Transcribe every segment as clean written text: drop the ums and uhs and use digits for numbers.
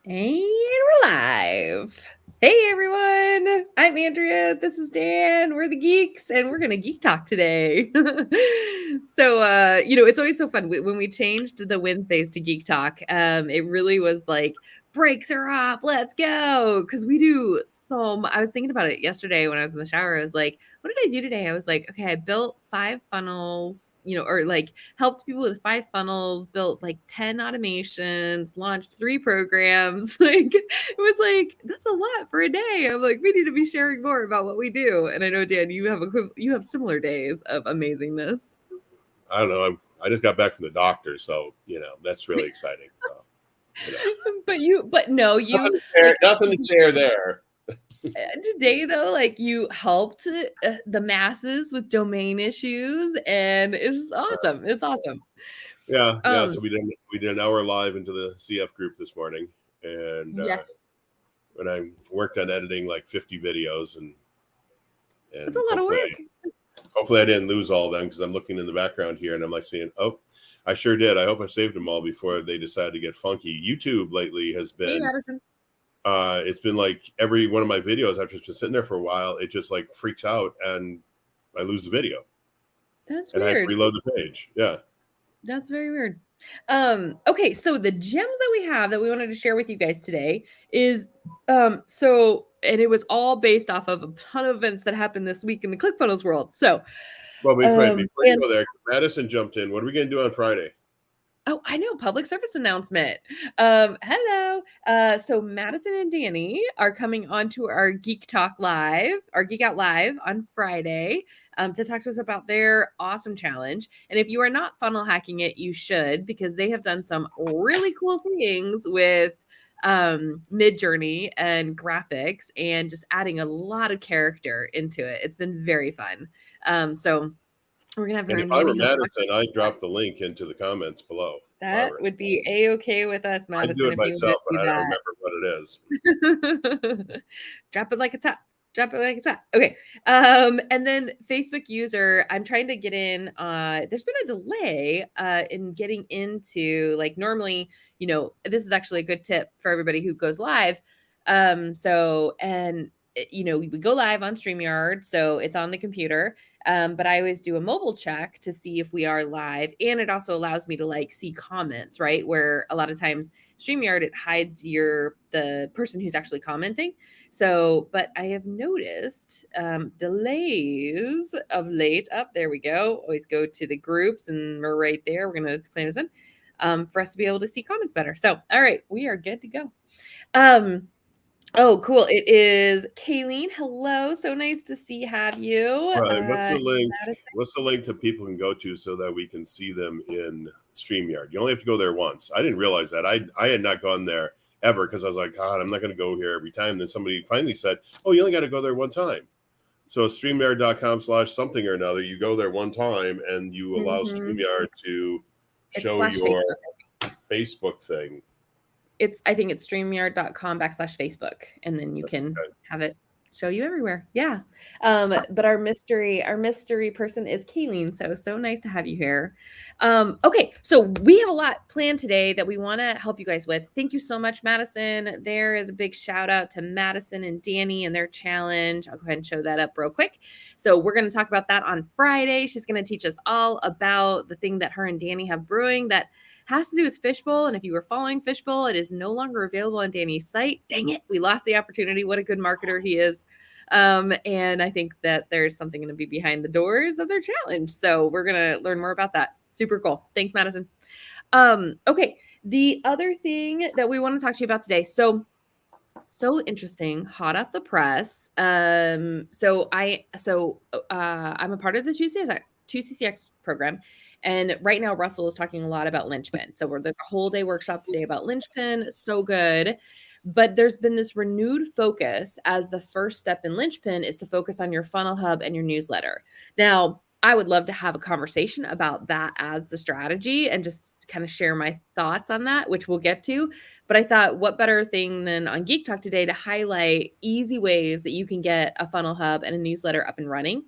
And we're live. Hey everyone, I'm Andrea. This is Dan. We're the Geeks, and we're gonna geek talk today. So, it's always so fun when we changed the Wednesdays to geek talk. It really was like breaks are off. Let's go, because we do so. I was thinking about it yesterday when I was in the shower. I was like, what did I do today? I was like, okay, I built 5 funnels, or like helped people with 5 funnels, built like 10 automations, launched 3 programs. Like it was like, that's a lot for a day. I'm like, we need to be sharing more about what we do. And I know, Dan, you have similar days of amazingness. I don't know. I just got back from the doctor, so that's really exciting. So But no, you nothing to share. like Nothing to share there. today though, like you helped the masses with domain issues, and it's just awesome. It's awesome. Yeah. Um, So we did an hour live into the CF group this morning, and yes, when I worked on editing like 50 videos, it's a and lot of work. hopefully I didn't lose all of them because I'm looking in the background here and I'm like saying, oh, I sure did. I hope I saved them all before they decided to get funky. YouTube lately has Hey, been Madison. it's been like every one of my videos after it's been sitting there for a while, it just like freaks out and I lose the video That's and I have to weird. reload the page. Yeah. That's very weird. Okay, so the gems that we have that we wanted to share with you guys today is and it was all based off of a ton of events that happened this week in the ClickFunnels world. So Well, before you and go there, Madison jumped in. What are we going to do on Friday? oh, I know, public service announcement. Hello. So Madison and Danny are coming on to our Geek Talk Live, our Geek Out Live on Friday, to talk to us about their awesome challenge. And if you are not funnel hacking it, you should, because they have done some really cool things with mid journey and graphics and just adding a lot of character into it. It's been very fun. So we're gonna have her And if and I were Danny come talk Madison, to I'd us. drop the link into the comments below. If I That were, would be a-okay with us, I'd do Madison, it if you would myself, but do I don't that. remember what it is. Drop it like it's hot. Drop it like it's hot. Okay. And then Facebook user, I'm trying to get in. There's been a delay in getting into, like, normally, this is actually a good tip for everybody who goes live. We go live on StreamYard, so it's on the computer. But I always do a mobile check to see if we are live. And it also allows me to like see comments, right? Where a lot of times StreamYard, it hides the person who's actually commenting. So, but I have noticed delays of late. Up there we go. Always go to the groups, and we're right there. We're gonna claim this in for us to be able to see comments better. So, all right, we are good to go. Oh, cool. It is Kayleen. Hello. So nice to have you. All right. What's the link? Madison. What's the link that people can go to so that we can see them in StreamYard? You only have to go there once. I didn't realize that. I had not gone there ever because I was like, God, I'm not going to go here every time. Then somebody finally said, oh, you only got to go there one time. So StreamYard.com/something or another. You go there one time and you allow StreamYard to It's show slash your Facebook. Facebook thing. I think it's StreamYard.com/Facebook, and then you can have it show you everywhere. Yeah. But our mystery person is Kayleen. So nice to have you here. Okay, so we have a lot planned today that we want to help you guys with. Thank you so much, Madison. There is a big shout out to Madison and Danny and their challenge. I'll go ahead and show that up real quick. So we're going to talk about that on Friday. She's going to teach us all about the thing that her and Danny have brewing that has to do with Fishbowl. And if you were following Fishbowl, it is no longer available on Danny's site. Dang it, we lost the opportunity. What a good marketer he is. And I think that there's something going to be behind the doors of their challenge. So we're going to learn more about that. Super cool. Thanks, Madison. Okay. The other thing that we want to talk to you about today. So interesting, hot off the press. I'm a part of the 2CCX program. And right now, Russell is talking a lot about linchpin. So there's a whole day workshop today about linchpin. So good. But there's been this renewed focus as the first step in linchpin is to focus on your funnel hub and your newsletter. Now, I would love to have a conversation about that as the strategy and just kind of share my thoughts on that, which we'll get to. But I thought, what better thing than on Geek Talk today to highlight easy ways that you can get a funnel hub and a newsletter up and running.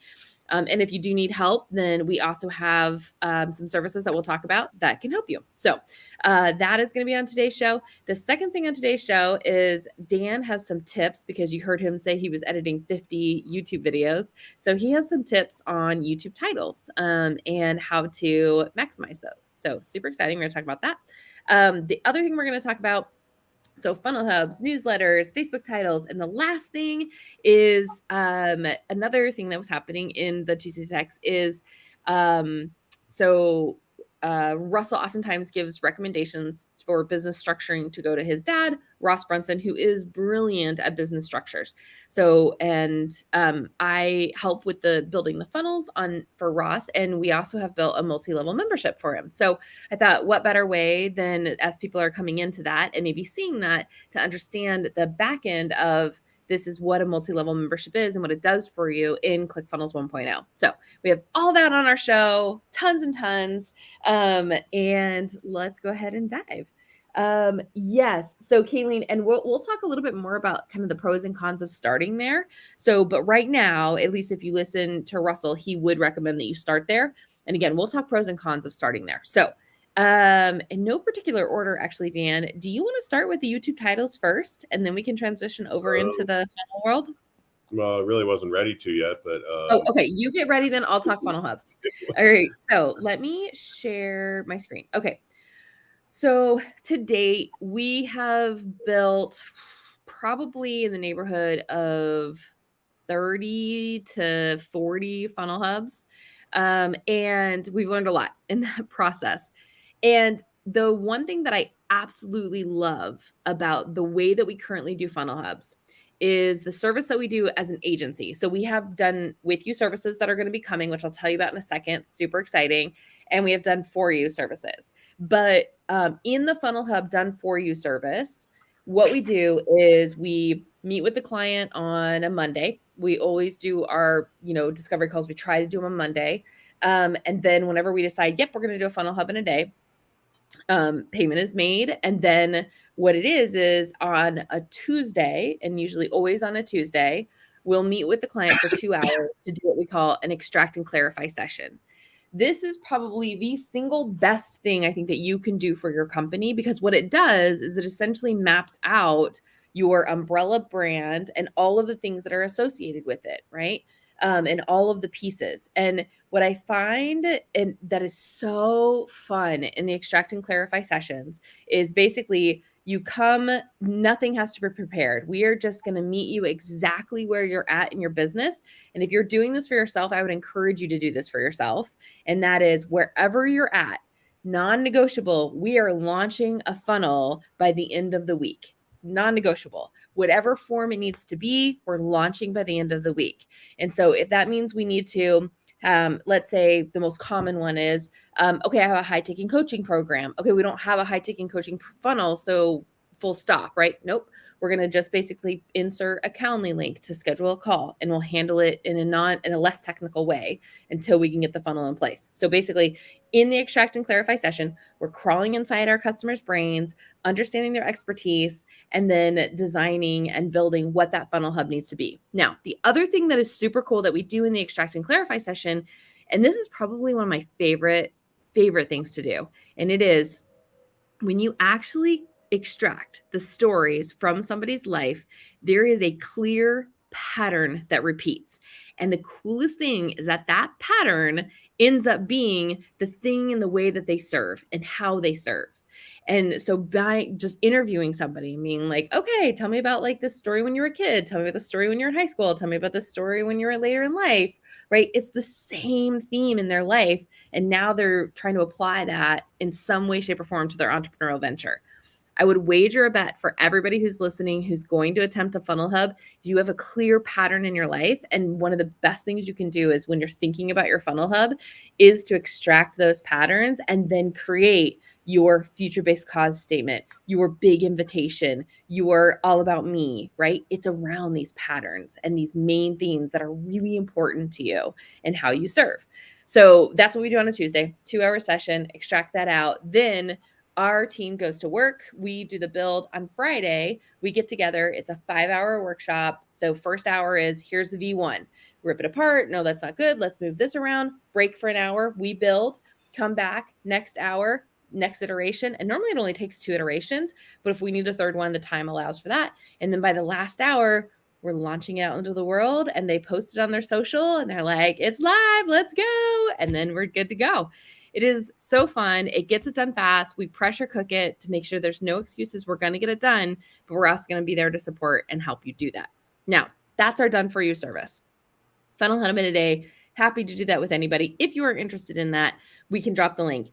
And if you do need help, then we also have some services that we'll talk about that can help you. So that is going to be on today's show. The second thing on today's show is Dan has some tips, because you heard him say he was editing 50 YouTube videos. So he has some tips on YouTube titles and how to maximize those. So super exciting. We're going to talk about that. The other thing we're going to talk about, so funnel hubs, newsletters, Facebook titles. And the last thing is another thing that was happening in the TCSX is Russell oftentimes gives recommendations for business structuring to go to his dad, Ross Brunson, who is brilliant at business structures. So, and I help with the building the funnels for Ross, and we also have built a multi-level membership for him. So I thought, what better way than, as people are coming into that and maybe seeing that, to understand the back end of this is what a multi-level membership is and what it does for you in ClickFunnels 1.0. So we have all that on our show, tons and tons. And let's go ahead and dive. Yes. So Kayleen, and we'll talk a little bit more about kind of the pros and cons of starting there. So, but right now, at least if you listen to Russell, he would recommend that you start there. And again, we'll talk pros and cons of starting there. So, in no particular order, actually, Dan, do you want to start with the YouTube titles first, and then we can transition over into the funnel world? Well, I really wasn't ready to yet, but oh, okay. You get ready, then I'll talk funnel hubs. All right. So let me share my screen. Okay. So to date, we have built probably in the neighborhood of 30 to 40 funnel hubs. And we've learned a lot in that process. And the one thing that I absolutely love about the way that we currently do funnel hubs is the service that we do as an agency. So we have done with you services that are going to be coming, which I'll tell you about in a second. Super exciting. And we have done for you services. But in the funnel hub done for you service, what we do is we meet with the client on a Monday. We always do our, discovery calls. We try to do them on Monday. And then whenever we decide, yep, we're going to do a funnel hub in a day, payment is made. And then what it is on a Tuesday, and usually always on a Tuesday, we'll meet with the client for 2 hours to do what we call an extract and clarify session. This is probably the single best thing I think that you can do for your company, because what it does is it essentially maps out your umbrella brand and all of the things that are associated with it, right? And all of the pieces. And what I find and that is so fun in the extract and clarify sessions is basically you come, nothing has to be prepared. We are just going to meet you exactly where you're at in your business. And if you're doing this for yourself, I would encourage you to do this for yourself. And that is wherever you're at, non-negotiable, we are launching a funnel by the end of the week. Non-negotiable, whatever form it needs to be, we're launching by the end of the week. And so if that means we need to, let's say the most common one is, okay, I have a high taking coaching program. Okay, we don't have a high taking coaching funnel, so full stop, right? Nope. We're going to just basically insert a Calendly link to schedule a call, and we'll handle it in a less technical way until we can get the funnel in place. So basically in the extract and clarify session, we're crawling inside our customers' brains, understanding their expertise, and then designing and building what that funnel hub needs to be. Now, the other thing that is super cool that we do in the extract and clarify session, and this is probably one of my favorite things to do, and it is when you actually extract the stories from somebody's life, there is a clear pattern that repeats. And the coolest thing is that pattern ends up being the thing in the way that they serve and how they serve. And so by just interviewing somebody, meaning like, okay, tell me about like this story when you were a kid. Tell me about the story when you're in high school. Tell me about the story when you were later in life, right? It's the same theme in their life. And now they're trying to apply that in some way, shape, or form to their entrepreneurial venture. I would wager a bet for everybody who's listening, who's going to attempt a funnel hub, you have a clear pattern in your life. And one of the best things you can do is when you're thinking about your funnel hub is to extract those patterns and then create your future-based cause statement, your big invitation, your all about me, right? It's around these patterns and these main themes that are really important to you and how you serve. So that's what we do on a Tuesday, 2-hour session, extract that out. Then our team goes to work. We do the build on Friday. We get together. It's a 5-hour workshop. So first hour is here's the V1. rip it apart. No, that's not good. Let's move this around, break for an hour. We build, come back next hour, next iteration. And normally it only takes 2 iterations, but if we need a third one, the time allows for that. And then by the last hour, we're launching it out into the world, and they post it on their social and they're like, it's live, let's go. And then we're good to go. It is so fun. It gets it done fast. We pressure cook it to make sure there's no excuses. We're going to get it done, but we're also going to be there to support and help you do that. Now, that's our done for you service. Funnel 100 a day. Happy to do that with anybody. If you are interested in that, we can drop the link.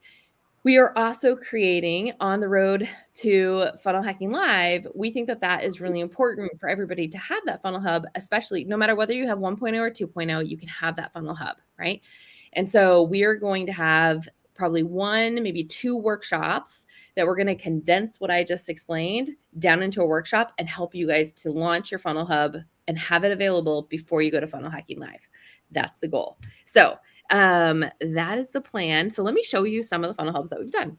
We are also creating On the Road to Funnel Hacking Live. We think that that is really important for everybody to have that funnel hub, especially no matter whether you have 1.0 or 2.0, you can have that funnel hub, right? And so we are going to have probably 1, maybe 2 workshops that we're going to condense what I just explained down into a workshop and help you guys to launch your funnel hub and have it available before you go to Funnel Hacking Live. That's the goal. So that is the plan. So let me show you some of the funnel hubs that we've done.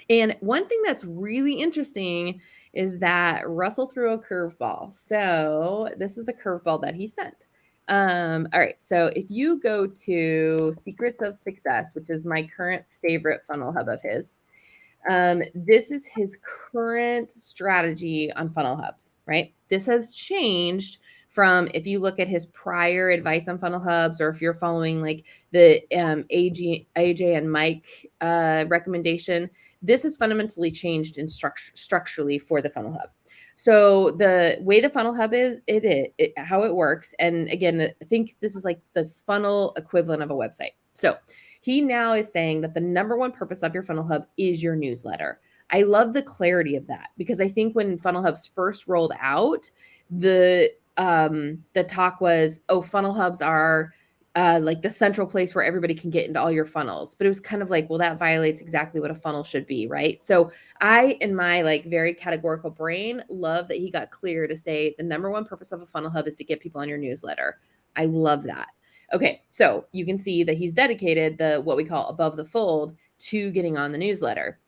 And one thing that's really interesting is that Russell threw a curveball. So this is the curveball that he sent. All right. So if you go to Secrets of Success, which is my current favorite funnel hub of his, this is his current strategy on funnel hubs, right? This has changed from, if you look at his prior advice on funnel hubs, or if you're following like the AJ and Mike recommendation, this has fundamentally changed in structurally for the funnel hub. So the way the funnel hub is, how it works. And again, I think this is like the funnel equivalent of a website. So he now is saying that the number one purpose of your funnel hub is your newsletter. I love the clarity of that, because I think when funnel hubs first rolled out, the talk was, oh, funnel hubs are like the central place where everybody can get into all your funnels. But it was kind of like, well, that violates exactly what a funnel should be, right? So I, in my like very categorical brain, love that he got clear to say the number one purpose of a funnel hub is to get people on your newsletter. I love that. Okay, so you can see that he's dedicated the what we call above the fold to getting on the newsletter.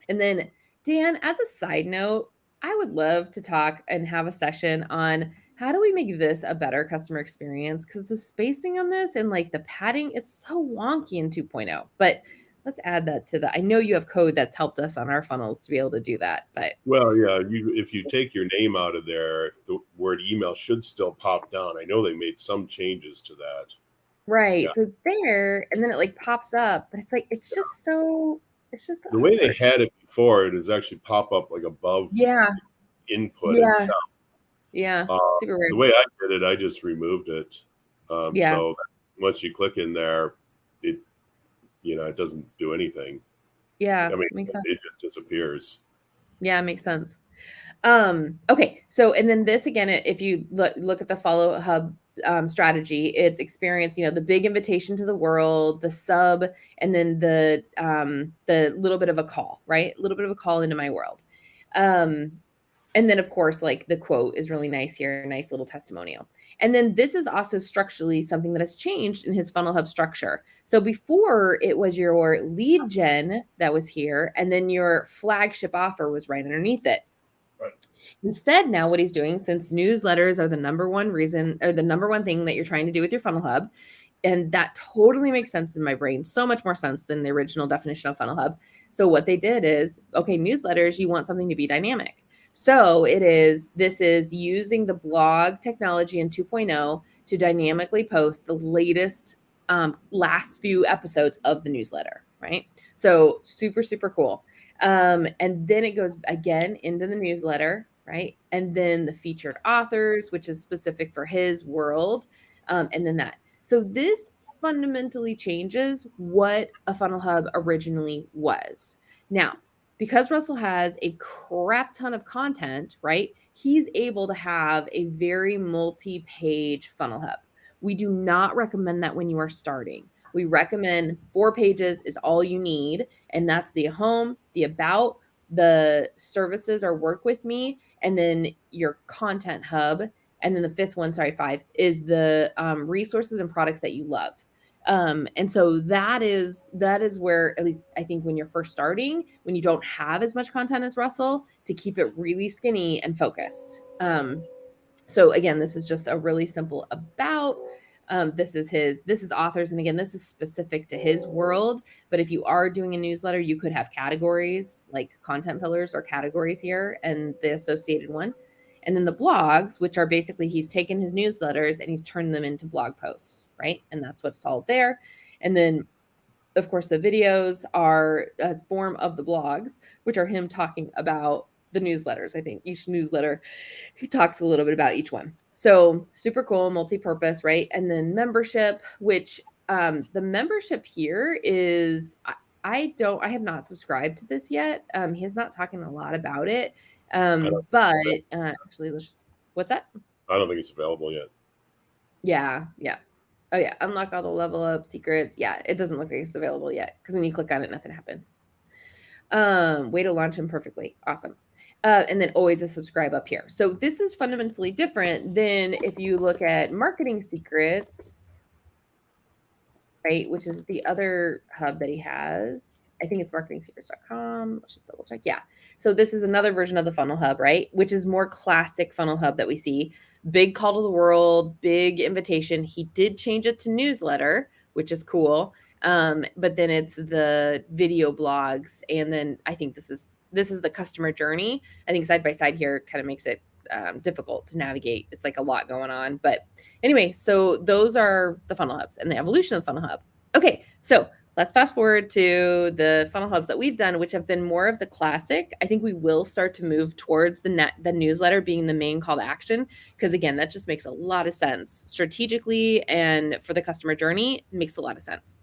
And then, Dan, as a side note, I would love to talk and have a session on how do we make this a better customer experience? Because the spacing on this and like the padding, it's so wonky in 2.0. But let's add that to the, I know you have code that's helped us on our funnels to be able to do that. But well, yeah, if you take your name out of there, the word email should still pop down. I know they made some changes to that. Right. Yeah. So it's there and then it like pops up, but it's like, it's just so, it's just the way they had it before, it is actually pop up like above input and sound. Yeah, super weird. The way I did it, I just removed it. So once you click in there, it doesn't do anything. Yeah, I mean, makes sense. It just disappears. Yeah, it makes sense. Okay, so and then this again, if you look at the follow hub strategy, it's experience, the big invitation to the world, the sub, and then the little bit of a call, right? A little bit of a call into my world. And then, of course, like the quote is really nice here, nice little testimonial. And then this is also structurally something that has changed in his funnel hub structure. So before it was your lead gen that was here, and then your flagship offer was right underneath it. Right. Instead, now what he's doing, since newsletters are the number one reason or the number one thing that you're trying to do with your funnel hub, and that totally makes sense in my brain, so much more sense than the original definition of funnel hub. So what they did is, okay, newsletters, you want something to be dynamic. So this is using the blog technology in 2.0 to dynamically post the latest last few episodes of the newsletter, right? So super, super cool. And then it goes again into the newsletter, right? And then the featured authors, which is specific for his world. And then that. So this fundamentally changes what a funnel hub originally was. Now, because Russell has a crap ton of content, right? He's able to have a very multi-page funnel hub. We do not recommend that when you are starting. We recommend 4 pages is all you need. And that's the home, the about, the services or work with me, and then your content hub. And then the 5 is the resources and products that you love. And so that is where, at least I think when you're first starting, when you don't have as much content as Russell, to keep it really skinny and focused. So again, this is just a really simple about, This is authors. And again, this is specific to his world. But if you are doing a newsletter, you could have categories like content pillars or categories here and the associated one. And then the blogs, which are basically he's taken his newsletters and he's turned them into blog posts, right? And that's what's all there. And then, of course, the videos are a form of the blogs, which are him talking about the newsletters. I think each newsletter, he talks a little bit about each one. So super cool, multi-purpose, right? And then membership, which the membership here is, I have not subscribed to this yet. He is not talking a lot about it. But actually, what's that? I don't think it's available yet. Yeah. Oh yeah, unlock all the level up secrets. Yeah, it doesn't look like it's available yet because when you click on it, nothing happens. Way to launch him perfectly. Awesome. And then always a subscribe up here. So this is fundamentally different than if you look at marketing secrets, right? Which is the other hub that he has. I think it's marketingsecrets.com. Let's just double check. Yeah. So this is another version of the funnel hub, right? Which is more classic funnel hub that we see. Big call to the world, big invitation. He did change it to newsletter, which is cool. But then it's the video blogs. And then I think this is the customer journey. I think side by side here kind of makes it difficult to navigate. It's like a lot going on. But anyway, so those are the funnel hubs and the evolution of the funnel hub. Okay, so let's fast forward to the funnel hubs that we've done, which have been more of the classic. I think we will start to move towards the newsletter being the main call to action, because again, that just makes a lot of sense strategically, and for the customer journey, it makes a lot of sense.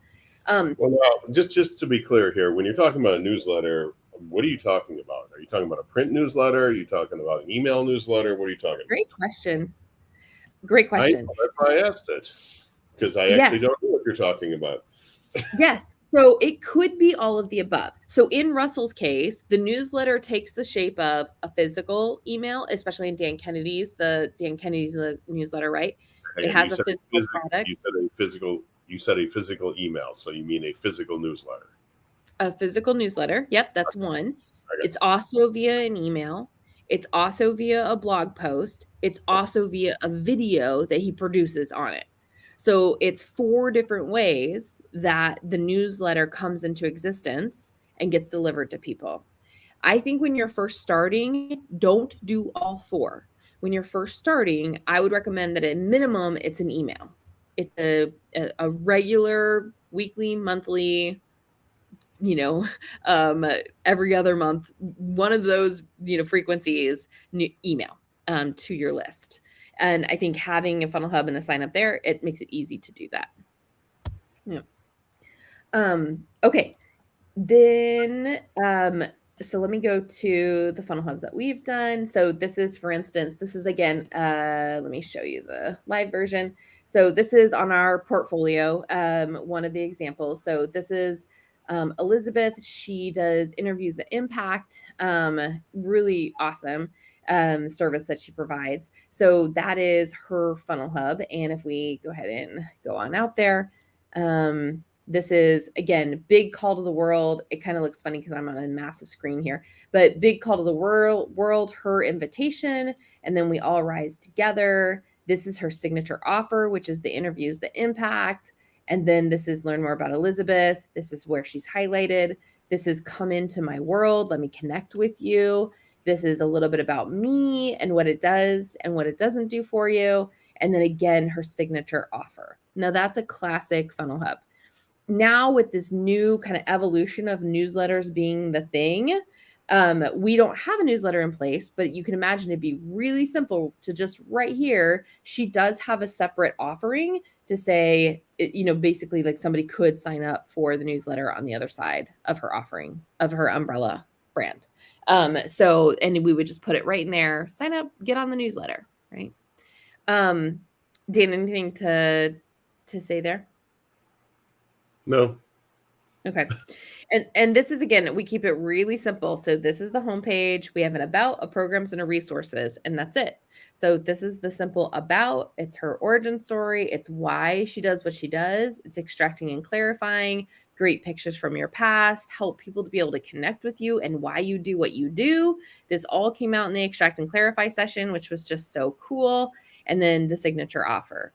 Well, now, just to be clear here, when you're talking about a newsletter, what are you talking about? Are you talking about a print newsletter? Are you talking about an email newsletter? What are you talking about? Great question. Great question. That's why I asked it, because I actually don't know what you're talking about. Yes. So it could be all of the above. So in Russell's case, the newsletter takes the shape of a physical email, especially in Dan Kennedy's newsletter, right? It has a physical product. You said a physical email. So you mean a physical newsletter? A physical newsletter. Yep, that's one. It's also via an email. It's also via a blog post. It's also via a video that he produces on it. So it's 4 different ways that the newsletter comes into existence and gets delivered to people. I think when you're first starting, don't do all 4. When you're first starting, I would recommend that at minimum, it's an email. It's a regular weekly, monthly, every other month, one of those, frequencies, email to your list. And I think having a funnel hub and a sign up there, it makes it easy to do that. Yeah. Okay. Then, so let me go to the funnel hubs that we've done. So this is, for instance, again, let me show you the live version. So this is on our portfolio, one of the examples. So this is Elizabeth. She does interviews at Impact. Really awesome service that she provides. So that is her funnel hub. And if we go ahead and go on out there, this is, again, big call to the world. It kind of looks funny because I'm on a massive screen here, but big call to the world, her invitation, and then we all rise together. This is her signature offer, which is the interviews that impact. And then this is learn more about Elizabeth. This is where she's highlighted. This is come into my world. Let me connect with you. This is a little bit about me and what it does and what it doesn't do for you. And then again, her signature offer. Now that's a classic funnel hub. Now with this new kind of evolution of newsletters being the thing, we don't have a newsletter in place, but you can imagine it'd be really simple to just right here. She does have a separate offering to say, basically like somebody could sign up for the newsletter on the other side of her offering of her umbrella brand. So, and we would just put it right in there, sign up, get on the newsletter, right? Dan, anything to say there? No. Okay. And this is, again, we keep it really simple. So this is the homepage. We have an about, a programs, and a resources, and that's it. So this is the simple about. It's her origin story. It's why she does what she does. It's extracting and clarifying, great pictures from your past, help people to be able to connect with you and why you do what you do. This all came out in the extract and clarify session, which was just so cool. And then the signature offer.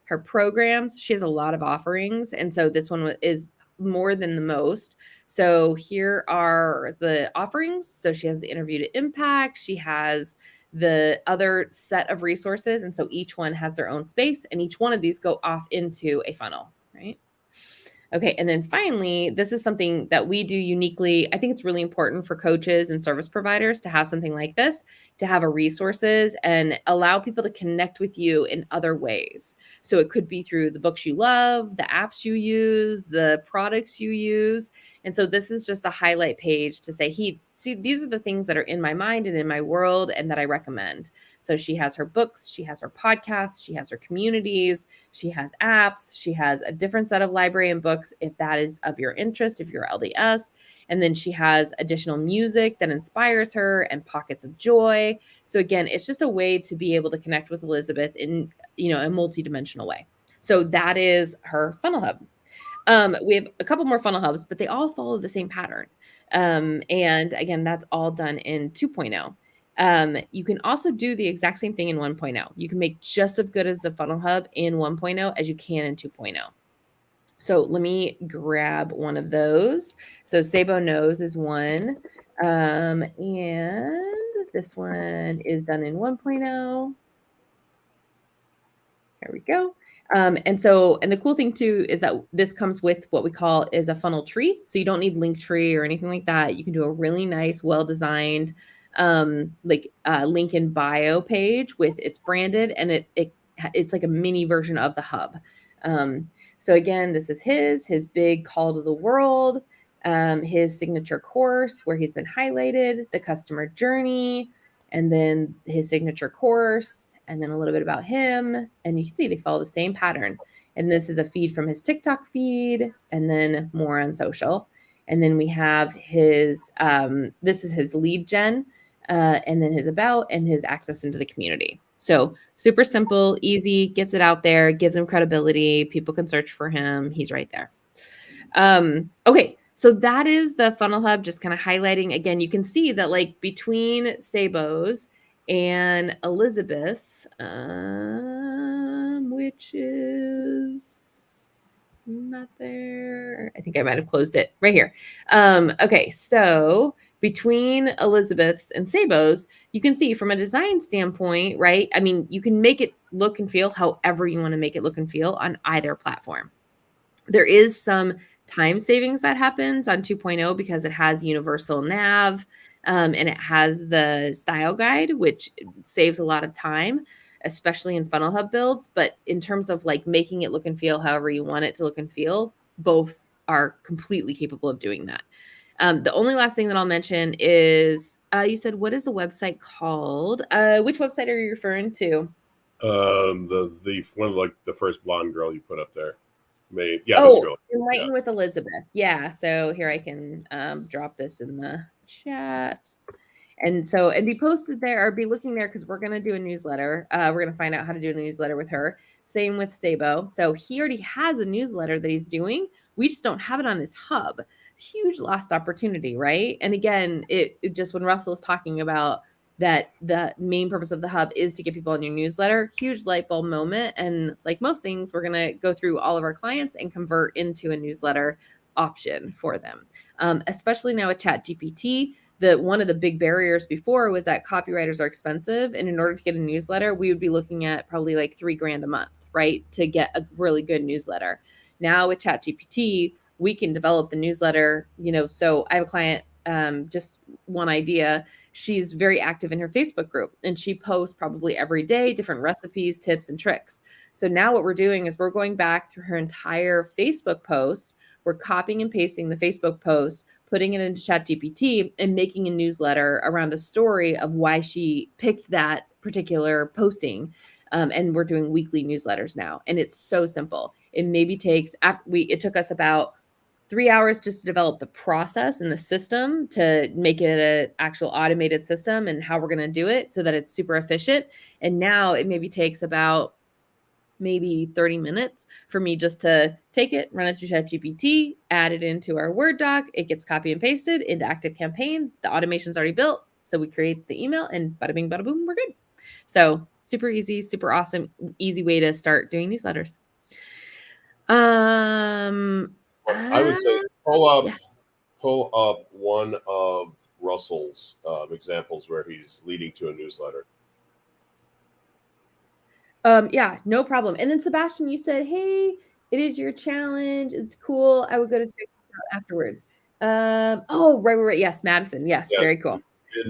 her programs. She has a lot of offerings. And so this one is more than the most. So here are the offerings. So she has the Interview to Impact. She has the other set of resources. And so each one has their own space, and each one of these go off into a funnel, right? Okay. And then finally, this is something that we do uniquely. I think it's really important for coaches and service providers to have something like this, to have a resources and allow people to connect with you in other ways. So it could be through the books you love, the apps you use, the products you use. And so this is just a highlight page to say, hey, see, these are the things that are in my mind and in my world and that I recommend. So she has her books, she has her podcasts, she has her communities, she has apps, she has a different set of library and books if that is of your interest, if you're LDS. And then she has additional music that inspires her and pockets of joy. So again, it's just a way to be able to connect with Elizabeth in, a multidimensional way. So that is her funnel hub. We have a couple more funnel hubs, but they all follow the same pattern. And again, that's all done in 2.0. You can also do the exact same thing in 1.0. You can make just as good as the funnel hub in 1.0 as you can in 2.0. So let me grab one of those. So Sabo Knows is one. And this one is done in 1.0. There we go. And the cool thing too is that this comes with what we call is a funnel tree. So you don't need Linktree or anything like that. You can do a really nice, well-designed, link in bio page with it's branded, and it's like a mini version of the hub. So again, this is his big call to the world, his signature course where he's been highlighted, the customer journey, and then his signature course, and then a little bit about him. And you can see they follow the same pattern. And this is a feed from his TikTok feed, and then more on social. And then we have his, this is his lead gen, and then his about and his access into the community. So super simple, easy, gets it out there, gives him credibility. People can search for him. He's right there. Okay. So that is the funnel hub, just kind of highlighting. Again, you can see that like between Sabo's and Elizabeth's, which is not there. I think I might have closed it right here. Okay. So between Elizabeth's and Sabo's, you can see from a design standpoint, right? I mean, you can make it look and feel however you want to make it look and feel on either platform. There is some time savings that happens on 2.0 because it has universal nav, and it has the style guide, which saves a lot of time, especially in funnel hub builds. But in terms of like making it look and feel however you want it to look and feel, both are completely capable of doing that. The only last thing that I'll mention is you said, what is the website called? Which website are you referring to? The one like the first blonde girl you put up there. This girl. Enlighten with Elizabeth. Yeah. So here I can drop this in the chat. And be posted there or be looking there because we're going to do a newsletter. We're going to find out how to do a newsletter with her. Same with Sabo. So he already has a newsletter that he's doing. We just don't have it on his hub. Huge lost opportunity, right? And again, it just when Russell is talking about that the main purpose of the hub is to get people on your newsletter, huge light bulb moment. And like most things, we're going to go through all of our clients and convert into a newsletter option for them. Especially now with ChatGPT, one of the big barriers before was that copywriters are expensive. And in order to get a newsletter, we would be looking at probably like $3,000 a month, right? To get a really good newsletter. Now with ChatGPT, we can develop the newsletter, so I have a client, just one idea. She's very active in her Facebook group and she posts probably every day, different recipes, tips, and tricks. So now what we're doing is we're going back through her entire Facebook post. We're copying and pasting the Facebook post, putting it into ChatGPT and making a newsletter around a story of why she picked that particular posting. And we're doing weekly newsletters now. And it's so simple. It maybe takes, it took us about 3 hours just to develop the process and the system to make it an actual automated system and how we're going to do it so that it's super efficient. And now it maybe takes about maybe 30 minutes for me just to take it, run it through ChatGPT, add it into our Word doc. It gets copy and pasted into ActiveCampaign. The automation's already built. So we create the email and bada bing, bada boom, we're good. So super easy, super awesome, easy way to start doing newsletters. I would say pull up one of Russell's examples where he's leading to a newsletter. Yeah, no problem. And then Sebastian, you said, hey, it is your challenge. It's cool. I would go to check this out afterwards. Oh, right. Yes, Madison. Yes, very cool.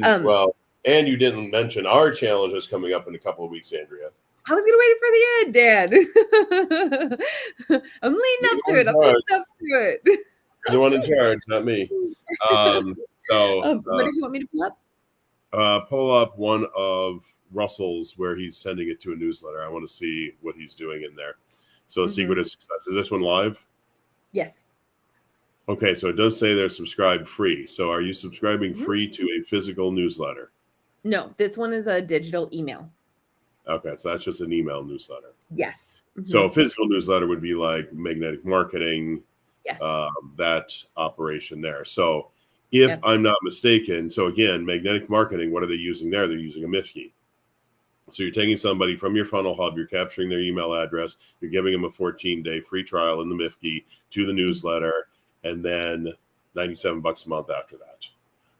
Well, and you didn't mention our challenge is coming up in a couple of weeks, Andrea. I was gonna wait for the end, Dan. I'm leading up to it. You're the one in charge, not me. What did you want me to pull up? Pull up one of Russell's where he's sending it to a newsletter. I want to see what he's doing in there. So the secret of success. Is this one live? Yes. Okay, so it does say they're subscribed free. So are you subscribing free to a physical newsletter? No, this one is a digital email. Okay, so that's just an email newsletter. Yes. So a physical newsletter would be like magnetic marketing, that operation there. So if I'm not mistaken, so again, magnetic marketing, what are they using there? They're using a MIFKE. So you're taking somebody from your funnel hub, you're capturing their email address, you're giving them a 14-day free trial in the MIFKE to the newsletter, and then $97 a month after that.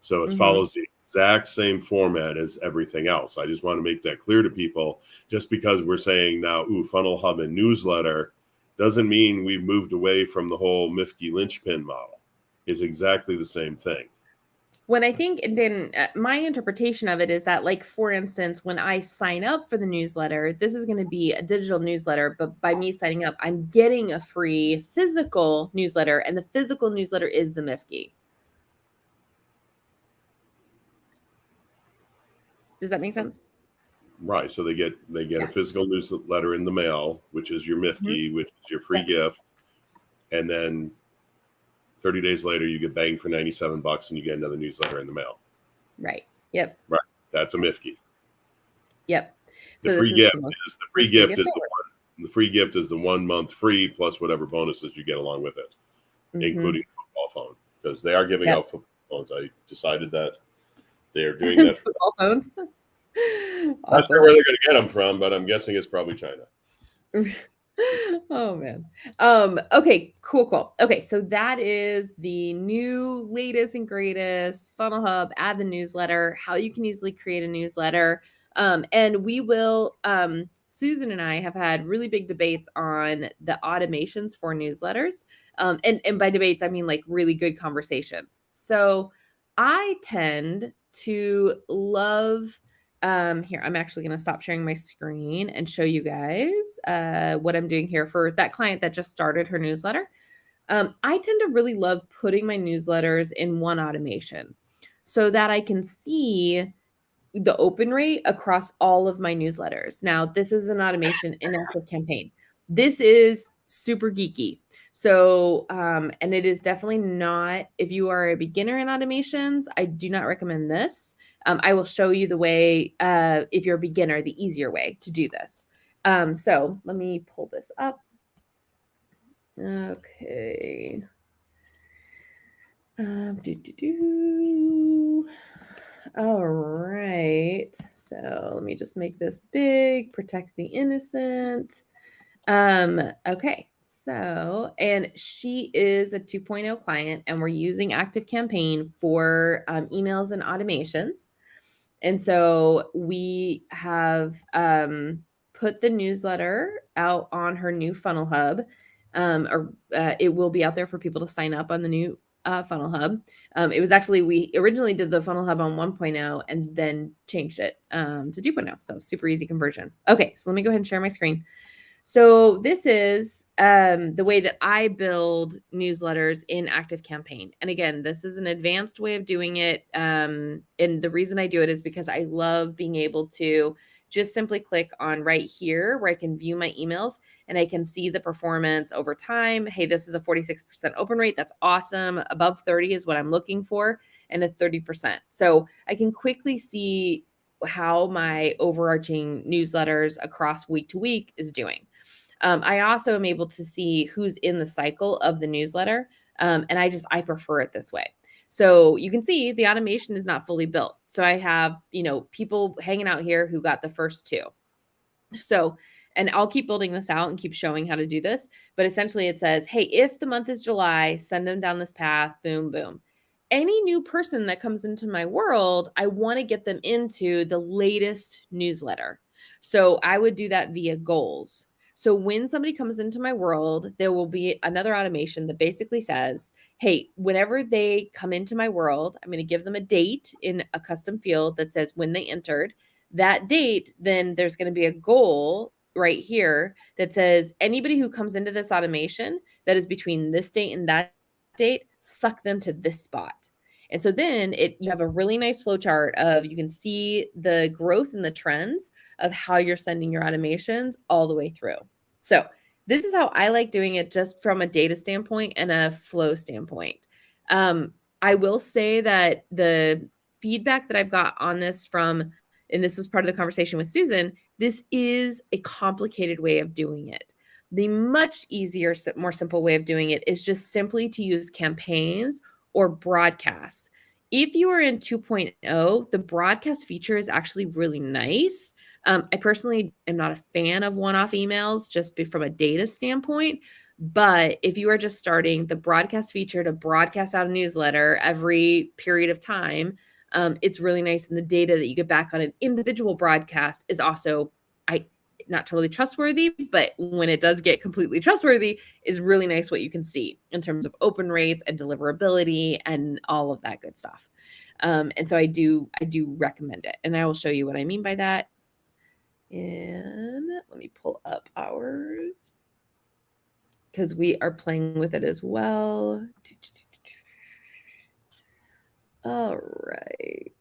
So it follows the exact same format as everything else. I just want to make that clear to people. Just because we're saying now, funnel hub and newsletter doesn't mean we've moved away from the whole MIFKE linchpin model. It's exactly the same thing. When I think, then my interpretation of it is that, like, for instance, when I sign up for the newsletter, this is going to be a digital newsletter, but by me signing up, I'm getting a free physical newsletter, and the physical newsletter is the MIFKE. Does that make sense? Right. So they get a physical newsletter in the mail, which is your MIFKE, which is your free gift. And then 30 days later, you get banged for $97 and you get another newsletter in the mail. Right. Yep. Right. That's a MIFKE. Yep. So the free gift is the 1 month free plus whatever bonuses you get along with it, including football phone, because they are giving out football phones. I decided that they are doing that for football phones. Not sure where they're going to get them from, but I'm guessing it's probably China. Oh man. Okay, cool. Okay, so that is the new latest and greatest funnel hub, add the newsletter, how you can easily create a newsletter. And we will, Susan and I have had really big debates on the automations for newsletters. And by debates, I mean like really good conversations. So I tend to love, here, I'm actually going to stop sharing my screen and show you guys what I'm doing here for that client that just started her newsletter. I tend to really love putting my newsletters in one automation so that I can see the open rate across all of my newsletters. Now, this is an automation in ActiveCampaign. This is super geeky. So, and it is definitely not, if you are a beginner in automations, I do not recommend this. I will show you the way, if you're a beginner, the easier way to do this. So let me pull this up. Okay. All right. So let me just make this big, protect the innocent. Okay. So, and she is a 2.0 client, and we're using ActiveCampaign for emails and automations. And so we have put the newsletter out on her new funnel hub, or it will be out there for people to sign up on the new funnel hub. It was actually, we originally did the funnel hub on 1.0 and then changed it to 2.0. So super easy conversion. Okay, so let me go ahead and share my screen. So this is the way that I build newsletters in ActiveCampaign. And again, this is an advanced way of doing it. And the reason I do it is because I love being able to just simply click on right here where I can view my emails and I can see the performance over time. Hey, this is a 46% open rate. That's awesome. Above 30 is what I'm looking for, and a 30%. So I can quickly see how my overarching newsletters across week to week is doing. I also am able to see who's in the cycle of the newsletter. And I prefer it this way. So you can see the automation is not fully built. So I have, people hanging out here who got the first two. So, and I'll keep building this out and keep showing how to do this. But essentially it says, hey, if the month is July, send them down this path, boom, boom. Any new person that comes into my world, I want to get them into the latest newsletter. So I would do that via goals. So when somebody comes into my world, there will be another automation that basically says, hey, whenever they come into my world, I'm going to give them a date in a custom field that says when they entered. That date, then there's going to be a goal right here that says anybody who comes into this automation that is between this date and that date, suck them to this spot. And so then you have a really nice flow chart of, you can see the growth and the trends of how you're sending your automations all the way through. So this is how I like doing it, just from a data standpoint and a flow standpoint. I will say that the feedback that I've got on this from, and this was part of the conversation with Susan, this is a complicated way of doing it. The much easier, more simple way of doing it is just simply to use campaigns or broadcasts. If you are in 2.0, the broadcast feature is actually really nice. I personally am not a fan of one-off emails just from a data standpoint. But if you are just starting, the broadcast feature to broadcast out a newsletter every period of time, it's really nice. And the data that you get back on an individual broadcast is also, not totally trustworthy, but when it does get completely trustworthy, is really nice what you can see in terms of open rates and deliverability and all of that good stuff. And so I do recommend it. And I will show you what I mean by that. And let me pull up ours, because we are playing with it as well. All right.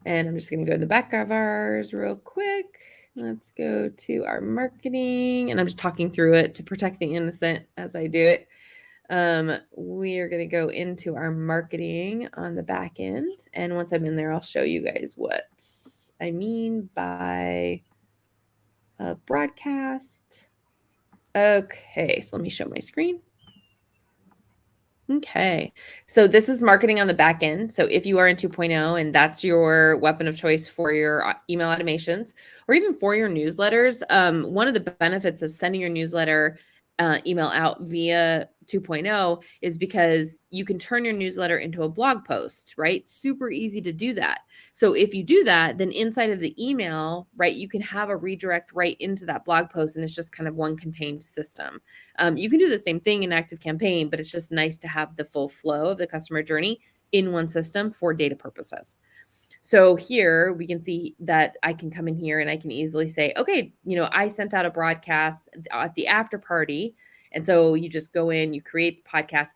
And I'm just going to go in the back of ours real quick. Let's go to our marketing. And I'm just talking through it to protect the innocent as I do it. We are going to go into our marketing on the back end. And once I'm in there, I'll show you guys what I mean by a broadcast. Okay, so let me show my screen. Okay, so this is marketing on the back end. So if you are in 2.0 and that's your weapon of choice for your email automations or even for your newsletters, one of the benefits of sending your newsletter email out via 2.0 is because you can turn your newsletter into a blog post, right? Super easy to do that. So if you do that, then inside of the email, right, you can have a redirect right into that blog post, and it's just kind of one contained system. You can do the same thing in ActiveCampaign, but it's just nice to have the full flow of the customer journey in one system for data purposes. So here we can see that I can come in here and I can easily say, okay, I sent out a broadcast at the after party. And so you just go in, you create the podcast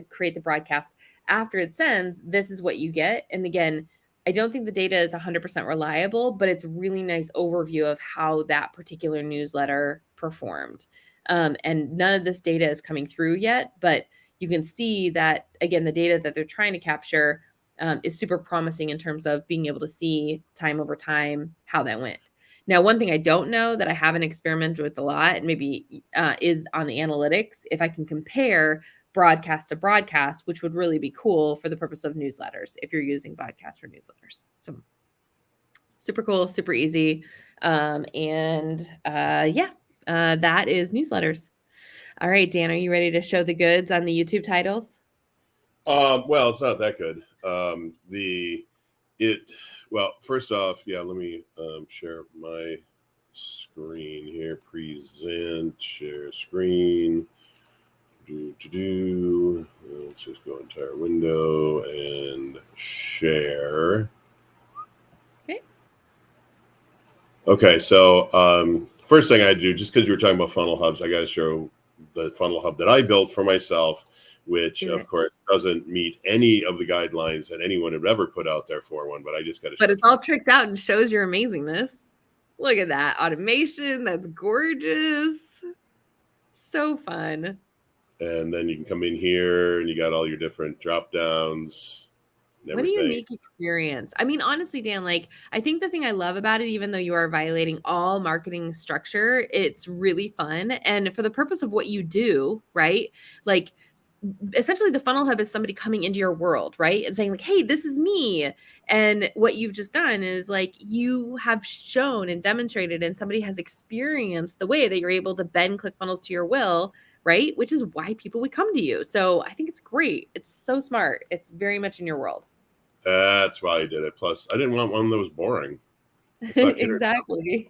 create the broadcast after it sends. This is what you get. And again, I don't think the data is 100% reliable, but it's a really nice overview of how that particular newsletter performed. And none of this data is coming through yet, but you can see that, again, the data that they're trying to capture is super promising in terms of being able to see time over time how that went. Now, one thing I don't know that I haven't experimented with a lot, and maybe is on the analytics, if I can compare broadcast to broadcast, which would really be cool for the purpose of newsletters if you're using podcasts for newsletters. So super cool, super easy. That is newsletters. All right, Dan, are you ready to show the goods on the YouTube titles? Well, it's not that good. First off, let me share my screen here. Present, share screen. Let's just go entire window and share. Okay, so first thing I do, just because you were talking about funnel hubs, I got to show the funnel hub that I built for myself, which of course doesn't meet any of the guidelines that anyone would ever put out there for one, but I just got to show. But it's all tricked out and shows your amazingness. Look at that automation. That's gorgeous. So fun. And then you can come in here and you got all your different drop downs. What a unique experience. I mean, honestly, Dan, I think the thing I love about it, even though you are violating all marketing structure, it's really fun. And for the purpose of what you do, right? essentially the funnel hub is somebody coming into your world, right? And saying like, hey, this is me. And what you've just done is like you have shown and demonstrated and somebody has experienced the way that you're able to bend ClickFunnels to your will, right? Which is why people would come to you. So I think it's great. It's so smart. It's very much in your world. That's why I did it. Plus, I didn't want one that was boring. Exactly.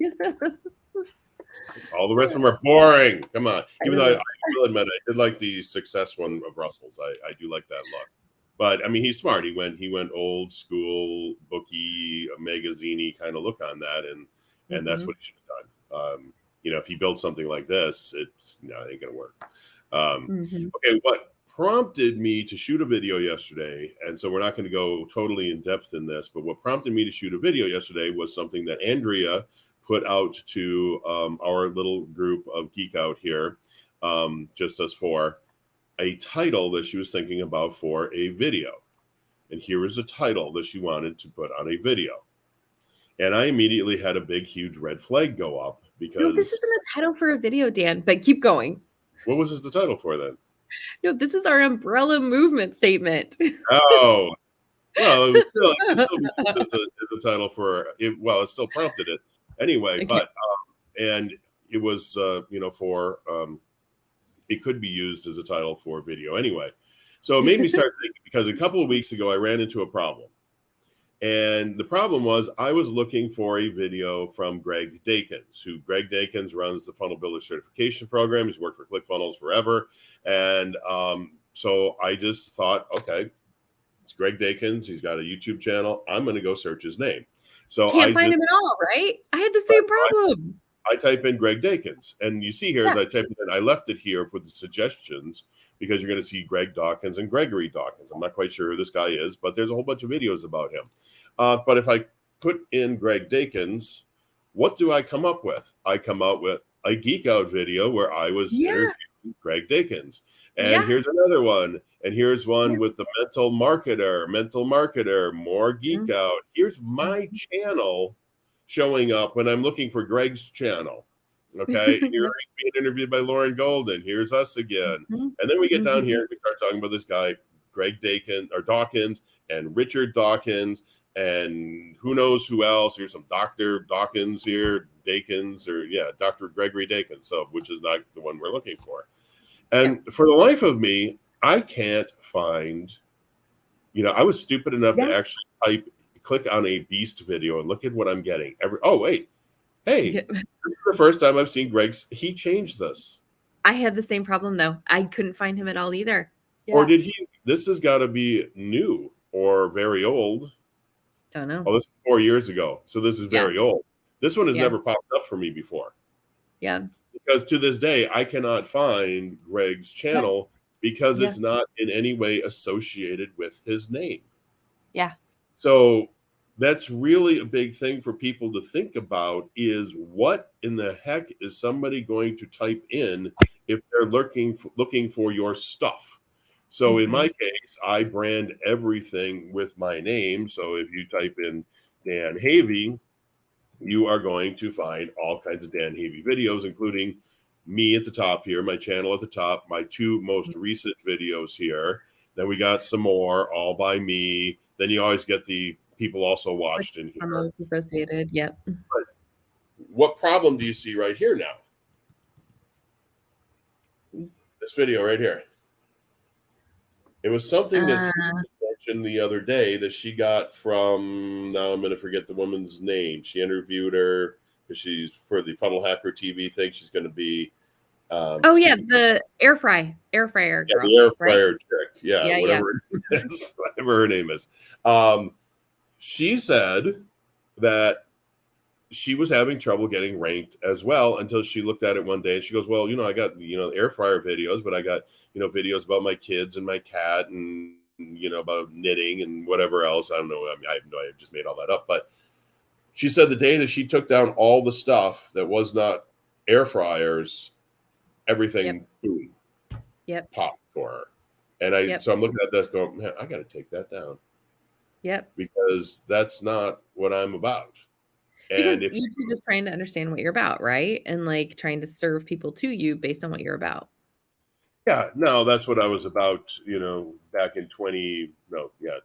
All the rest of them are boring. Come on. Even though I will admit I did like the success one of Russell's. I do like that look. But I mean, he's smart. He went old school, booky, magazine-y kind of look on that, and that's what he should have done. If he built something like this, it ain't gonna work. Okay, what prompted me to shoot a video yesterday, and so we're not going to go totally in depth in this, but what prompted me to shoot a video yesterday was something that Andrea put out to our little group of Geek Out here, just us four, a title that she was thinking about for a video. And here is a title that she wanted to put on a video. And I immediately had a big, huge red flag go up because... No, this isn't a title for a video, Dan, but keep going. What was this the title for then? No, this is our umbrella movement statement. Oh, well, it still is a title for it. Well, it still prompted it anyway, okay. But and it was for it could be used as a title for a video anyway. So it made me start thinking, because a couple of weeks ago I ran into a problem. And the problem was I was looking for a video from Greg Dakins, Greg Dakins runs the Funnel Builder Certification Program. He's worked for ClickFunnels forever. And so I just thought, okay, it's Greg Dakins. He's got a YouTube channel. I'm going to go search his name. So can't find him at all, right? I had the same problem. I type in Greg Dakins. And you see here, as I type it in, I left it here for the suggestions, because you're going to see Greg Dawkins and Gregory Dawkins. I'm not quite sure who this guy is, but there's a whole bunch of videos about him. But if I put in Greg Dakins, what do I come up with? I come out with a Geek Out video where I was interviewing Greg Dakins. And here's another one. And here's one with the mental marketer, more Geek Out. Here's my channel showing up when I'm looking for Greg's channel. Okay, here I'm being interviewed by Lauren Golden. Here's us again. And then we get down here and we start talking about this guy, Greg Dawkins, and Richard Dawkins, and who knows who else. Here's some Dr. Dawkins here, Dr. Gregory Dawkins, so which is not the one we're looking for. And for the life of me, I can't find, I was stupid enough to actually click on a Beast video and look at what I'm getting. Hey, this is the first time I've seen Greg's. He changed this. I had the same problem, though. I couldn't find him at all either. Yeah. Or did he? This has got to be new or very old. Don't know. Oh, this is 4 years ago. So this is very old. This one has never popped up for me before. Yeah. Because to this day, I cannot find Greg's channel because it's not in any way associated with his name. Yeah. So that's really a big thing for people to think about, is what in the heck is somebody going to type in if they're looking for your stuff? So in my case, I brand everything with my name. So if you type in Dan Havey, you are going to find all kinds of Dan Havey videos, including me at the top here, my channel at the top, my two most recent videos here. Then we got some more all by me. Then you always get the people also watched in here. Associated, But what problem do you see right here now? This video right here. It was something that Susan mentioned the other day that she got from, now I'm going to forget the woman's name. She interviewed her because she's for the Funnel Hacker TV thing. She's going to be. The air fryer girl. Yeah, the air fryer chick. Yeah, whatever it is, whatever her name is. She said that she was having trouble getting ranked as well until she looked at it one day and she goes, well, I got, air fryer videos, but I got, videos about my kids and my cat and, about knitting and whatever else. I don't know. I mean, I just made all that up. But she said the day that she took down all the stuff that was not air fryers, everything boom, popped for her. And so I'm looking at this going, man, I got to take that down. Yep. Because that's not what I'm about. And because YouTube is trying to understand what you're about, right? And like trying to serve people to you based on what you're about. Yeah, no, that's what I was about, back in 2008, Yeah.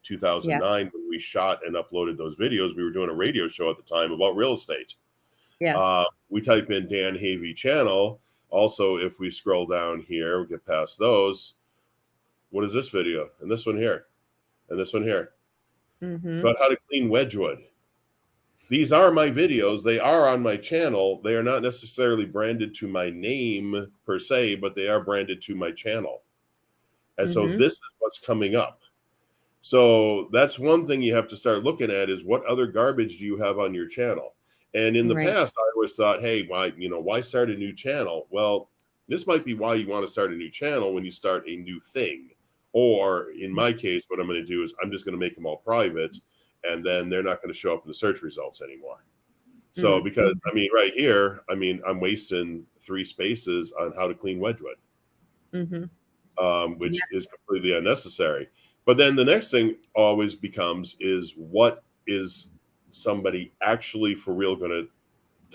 2009, when we shot and uploaded those videos. We were doing a radio show at the time about real estate. Yeah. We type in Dan Havey channel. Also, if we scroll down here, we get past those. What is this video? And this one here. And this one here. It's about how to clean Wedgwood. These are my videos. They are on my channel. They are not necessarily branded to my name per se, but they are branded to my channel. And so this is what's coming up. So that's one thing you have to start looking at, is what other garbage do you have on your channel? And in the past, I always thought, hey, why start a new channel? Well, this might be why you want to start a new channel when you start a new thing. Or in my case, what I'm going to do is I'm just going to make them all private, and then they're not going to show up in the search results anymore. So because, right here, I'm wasting 3 spaces on how to clean Wedgwood, which is completely unnecessary. But then the next thing always becomes is, what is somebody actually for real going to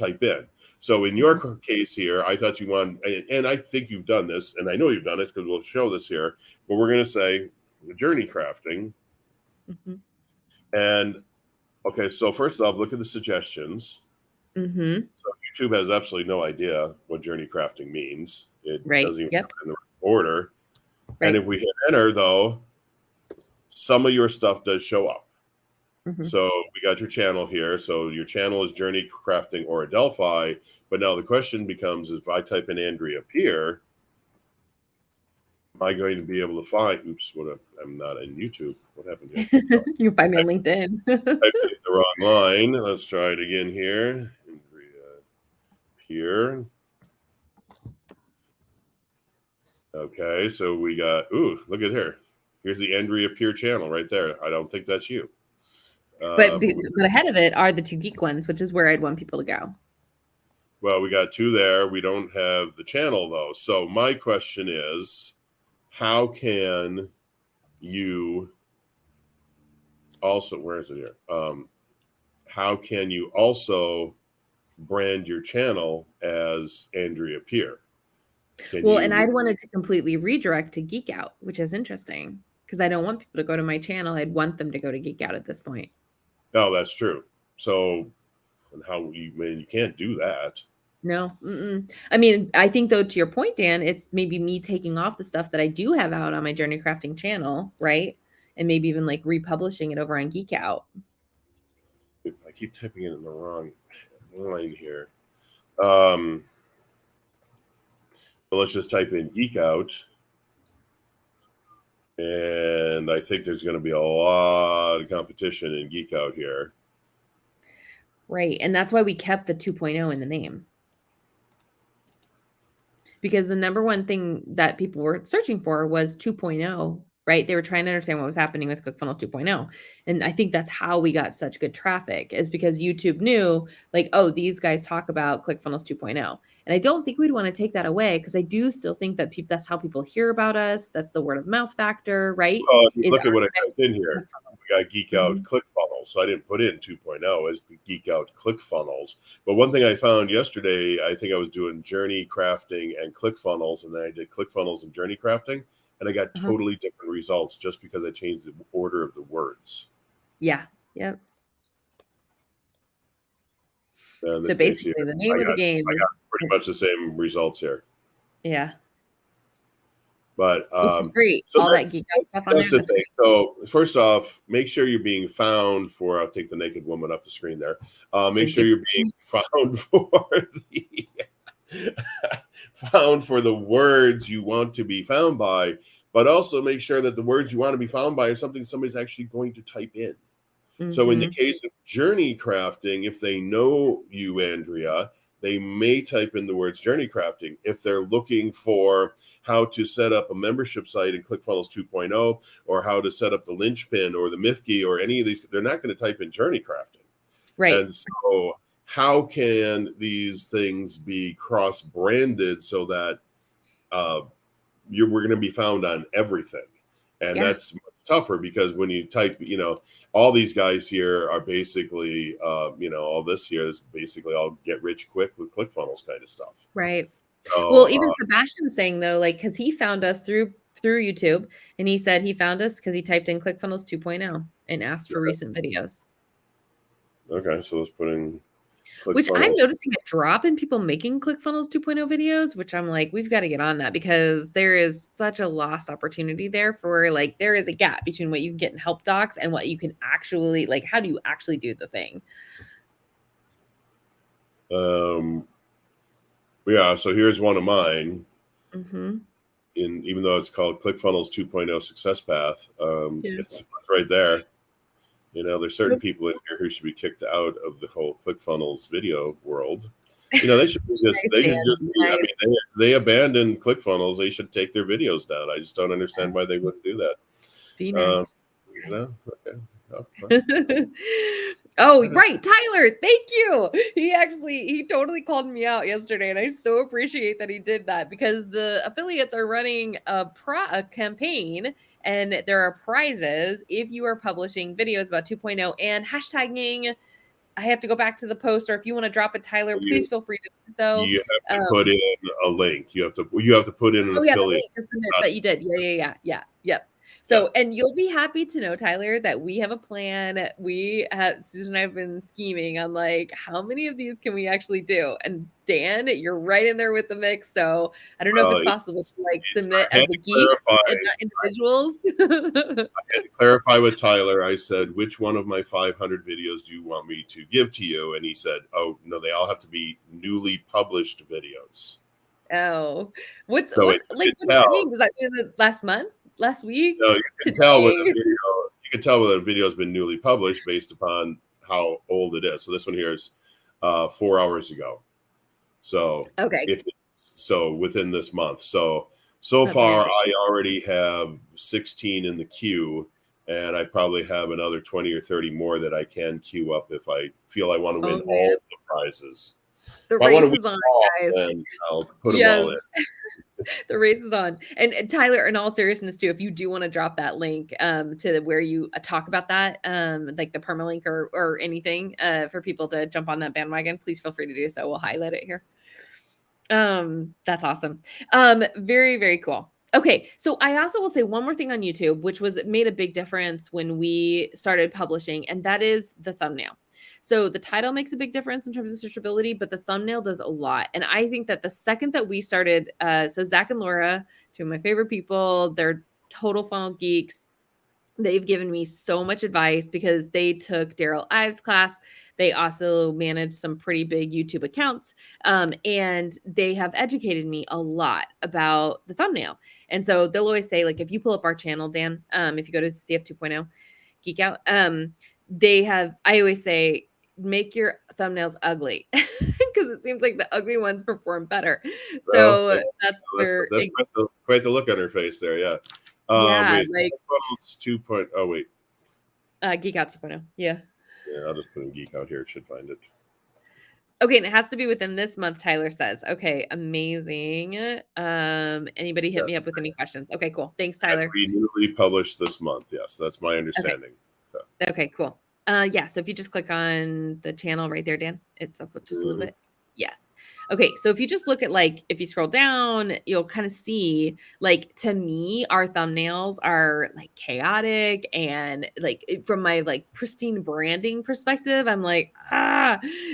type in? So in your case here, I thought you want, and I think you've done this, and I know you've done this because we'll show this here, but we're going to say journey crafting. And okay, so first off, look at the suggestions. So YouTube has absolutely no idea what journey crafting means. It doesn't even put it in the right order. And if we hit enter, though, some of your stuff does show up. So we got your channel here. So your channel is Journey Crafting or Adelphi. But now the question becomes, if I type in Andrea here, am I going to be able to find, I'm not in YouTube. What happened here? You can find me on LinkedIn. I picked the wrong line. Let's try it again here. Andrea here. Okay, so we got, look at here. Here's the Andrea Peer channel right there. I don't think that's you. But ahead of it are the 2 geek ones, which is where I'd want people to go. Well, we got 2 there. We don't have the channel, though. So my question is, how can you also, where is it here? How can you also brand your channel as Andrea Peer? And I'd want it to completely redirect to Geek Out, which is interesting, because I don't want people to go to my channel. I'd want them to go to Geek Out at this point. No, that's true. So, you can't do that. No. I think, though, to your point, Dan, it's maybe me taking off the stuff that I do have out on my Journey Crafting channel, right? And maybe even like republishing it over on Geek Out. I keep typing it in the wrong line here. So let's just type in Geek Out. And I think there's going to be a lot of competition in Geek Out here. Right. And that's why we kept the 2.0 in the name. Because the number one thing that people were searching for was 2.0, right? They were trying to understand what was happening with ClickFunnels 2.0. And I think that's how we got such good traffic, is because YouTube knew, like, oh, these guys talk about ClickFunnels 2.0. And I don't think we'd want to take that away, because I do still think that that's how people hear about us. That's the word of mouth factor, right? Look at what I typed in here. We got Geek Out ClickFunnels. So I didn't put in 2.0 as Geek Out ClickFunnels. But one thing I found yesterday, I think I was doing Journey Crafting and ClickFunnels, and then I did ClickFunnels and Journey Crafting, and I got totally different results just because I changed the order of the words. Yeah. Yep. So basically, the name of the game is pretty much the same results here. Yeah. But which is great. So all that geek out stuff on there. The thing. So first off, make sure you're being found for. I'll take the naked woman off the screen there. Make sure you're being found for the words you want to be found by, but also make sure that the words you want to be found by are something somebody's actually going to type in. So in the case of Journey Crafting, if they know you, Andrea, they may type in the words Journey Crafting. If they're looking for how to set up a membership site in ClickFunnels 2.0, or how to set up the linchpin or the Mifke or any of these, they're not going to type in Journey Crafting. Right. And so how can these things be cross-branded so that we're going to be found on everything? And that's much tougher, because when you type, all these guys here are basically, all this here is basically all get rich quick with ClickFunnels kind of stuff. Right. Well, even Sebastian's saying though, like, because he found us through YouTube, and he said he found us because he typed in ClickFunnels 2.0 and asked for recent videos. Okay, so let's put in Which I'm noticing a drop in people making ClickFunnels 2.0 videos, which I'm like, we've got to get on that because there is such a lost opportunity there for like, there is a gap between what you can get in help docs and what you can actually, like, how do you actually do the thing? Yeah, so here's one of mine. Mm-hmm. Even though it's called ClickFunnels 2.0 Success Path, it's right there. You know, there's certain people in here who should be kicked out of the whole ClickFunnels video world. You know, they should just, they abandoned ClickFunnels. They should take their videos down. I just don't understand why they wouldn't do that. Be nice. You know, okay. Oh, right. Tyler, thank you. He totally called me out yesterday, and I so appreciate that he did that because the affiliates are running a campaign, and there are prizes if you are publishing videos about 2.0 and hashtagging. I have to go back to the post, or if you want to drop it, Tyler, please feel free to do so. You have to put in a link. You have to put in an affiliate. The link to submit that you did. Yeah. Yep. So, and you'll be happy to know, Tyler, that we have a plan. Susan and I have been scheming on like, how many of these can we actually do? And Dan, you're right in there with the mix. So I don't know if it's possible to like submit as the geek and not individuals. I had to clarify with Tyler. I said, which one of my 500 videos do you want me to give to you? And he said, oh, no, they all have to be newly published videos. Oh, what does that mean? Does that mean last month? Last week? No, you can tell when a video has been newly published based upon how old it is. So this one here is 4 hours ago. So okay. So within this month. So far I already have 16 in the queue, and I probably have another 20 or 30 more that I can queue up if I feel I want to win all the prizes. The race is on, guys. And I'll put them all in. The race is on. And Tyler, in all seriousness too, if you do want to drop that link to where you talk about that, like the permalink or anything for people to jump on that bandwagon, please feel free to do so. We'll highlight it here. That's awesome. Very, very cool. Okay, so I also will say one more thing on YouTube, which made a big difference when we started publishing, and that is the thumbnail. So the title makes a big difference in terms of searchability, but the thumbnail does a lot. And I think that the second that we started, so Zach and Laura, two of my favorite people, they're total funnel geeks. They've given me so much advice because they took Daryl Ives' class. They also manage some pretty big YouTube accounts. And they have educated me a lot about the thumbnail. And so they'll always say, like, if you pull up our channel, Dan, if you go to CF 2.0, Geek Out, I always say, make your thumbnails ugly because it seems like the ugly ones perform better. So that's quite the look on her face there. Yeah. Like 2.0. Oh, wait. Geek Out 2.0. Yeah. Yeah, I'll just put in Geek Out here. It should find it. Okay, and it has to be within this month, Tyler says. Okay, amazing. Anybody hit me up with any questions? Okay, cool. Thanks, Tyler. Have to be newly published this month. Yes, that's my understanding. Okay, cool. Yeah, so if you just click on the channel right there, Dan, it's up just a little bit. Yeah. Okay, so if you just look at, like, if you scroll down, you'll kind of see, like, to me, our thumbnails are, like, chaotic, and, like, from my, like, pristine branding perspective, I'm like,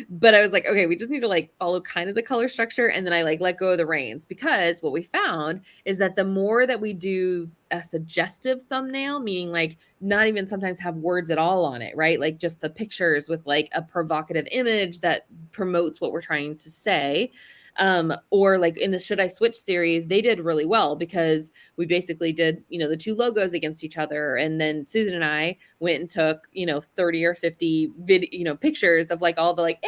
but I was like, okay, we just need to, like, follow kind of the color structure, and then I, like, let go of the reins, because what we found is that the more that we do a suggestive thumbnail, meaning like not even sometimes have words at all on it, right? Like just the pictures with like a provocative image that promotes what we're trying to say. Or like in the Should I Switch series, they did really well because we basically did, the two logos against each other. And then Susan and I went and took, 30 or 50 pictures of like all the like,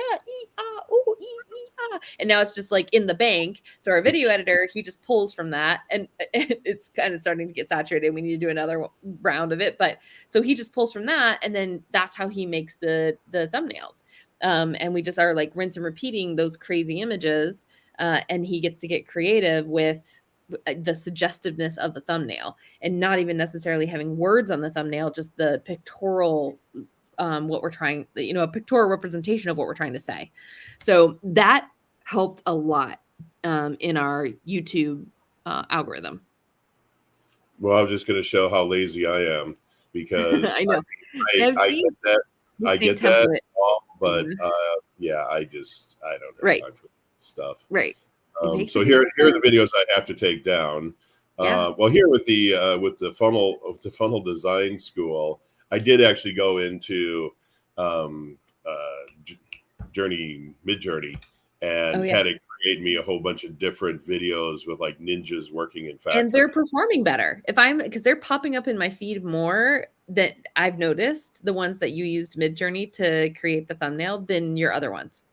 and now it's just like in the bank. So our video editor, he just pulls from that, and it's kind of starting to get saturated. We need to do another round of it. But so he just pulls from that, and then that's how he makes the thumbnails. And we just are like rinse and repeating those crazy images. And he gets to get creative with the suggestiveness of the thumbnail and not even necessarily having words on the thumbnail, just the pictorial, what we're trying, a pictorial representation of what we're trying to say. So that helped a lot. in our YouTube algorithm. Well, I was just going to show how lazy I am because I know. I get that. I get that, but yeah, I don't have time for stuff. Right. So here are the videos I have to take down. Well, here with the funnel design school, I did actually go into Midjourney and had it create me a whole bunch of different videos with like ninjas working in factories. And they're performing better. Because they're popping up in my feed more that I've noticed, the ones that you used Midjourney to create the thumbnail than your other ones.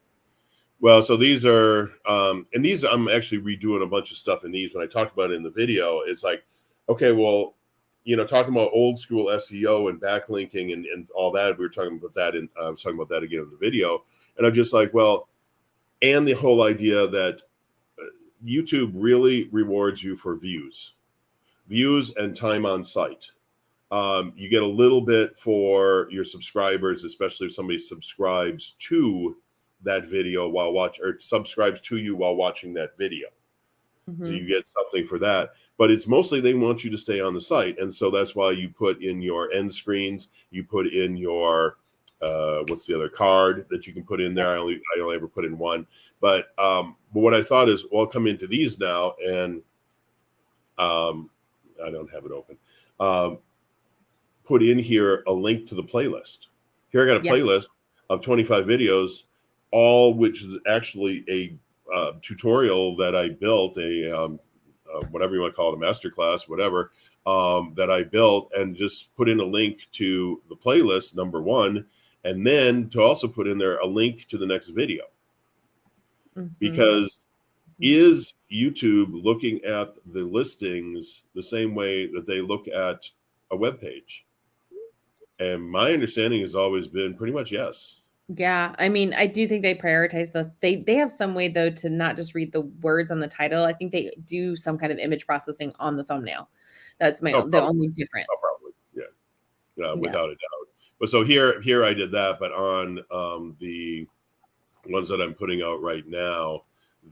Well, so these are, and these I'm actually redoing a bunch of stuff in these. When I talked about it in the video, it's like, okay, well, talking about old school SEO and backlinking and all that, we were talking about that, and I was talking about that again in the video. And I'm just like, well, and the whole idea that YouTube really rewards you for views and time on site. You get a little bit for your subscribers, especially if somebody subscribes to that video or subscribes to you while watching that video. Mm-hmm. So you get something for that, but it's mostly they want you to stay on the site. And so that's why you put in your end screens, you put in your, what's the other card that you can put in there? I only ever put in one, but what I thought is, well, I'll come into these now and, I don't have it open. Put in here a link to the playlist. Here I got a playlist of 25 videos, all which is actually a tutorial that I built, whatever you want to call it, a masterclass, whatever, that I built, and just put in a link to the playlist, number one, and then to also put in there a link to the next video. Mm-hmm. Because is YouTube looking at the listings the same way that they look at a web page? And my understanding has always been pretty much yes. Yeah. I mean, I do think they prioritize they have some way though to not just read the words on the title. I think they do some kind of image processing on the thumbnail. That's the only difference. Probably. Yeah. Without a doubt. But so here I did that, but on the ones that I'm putting out right now,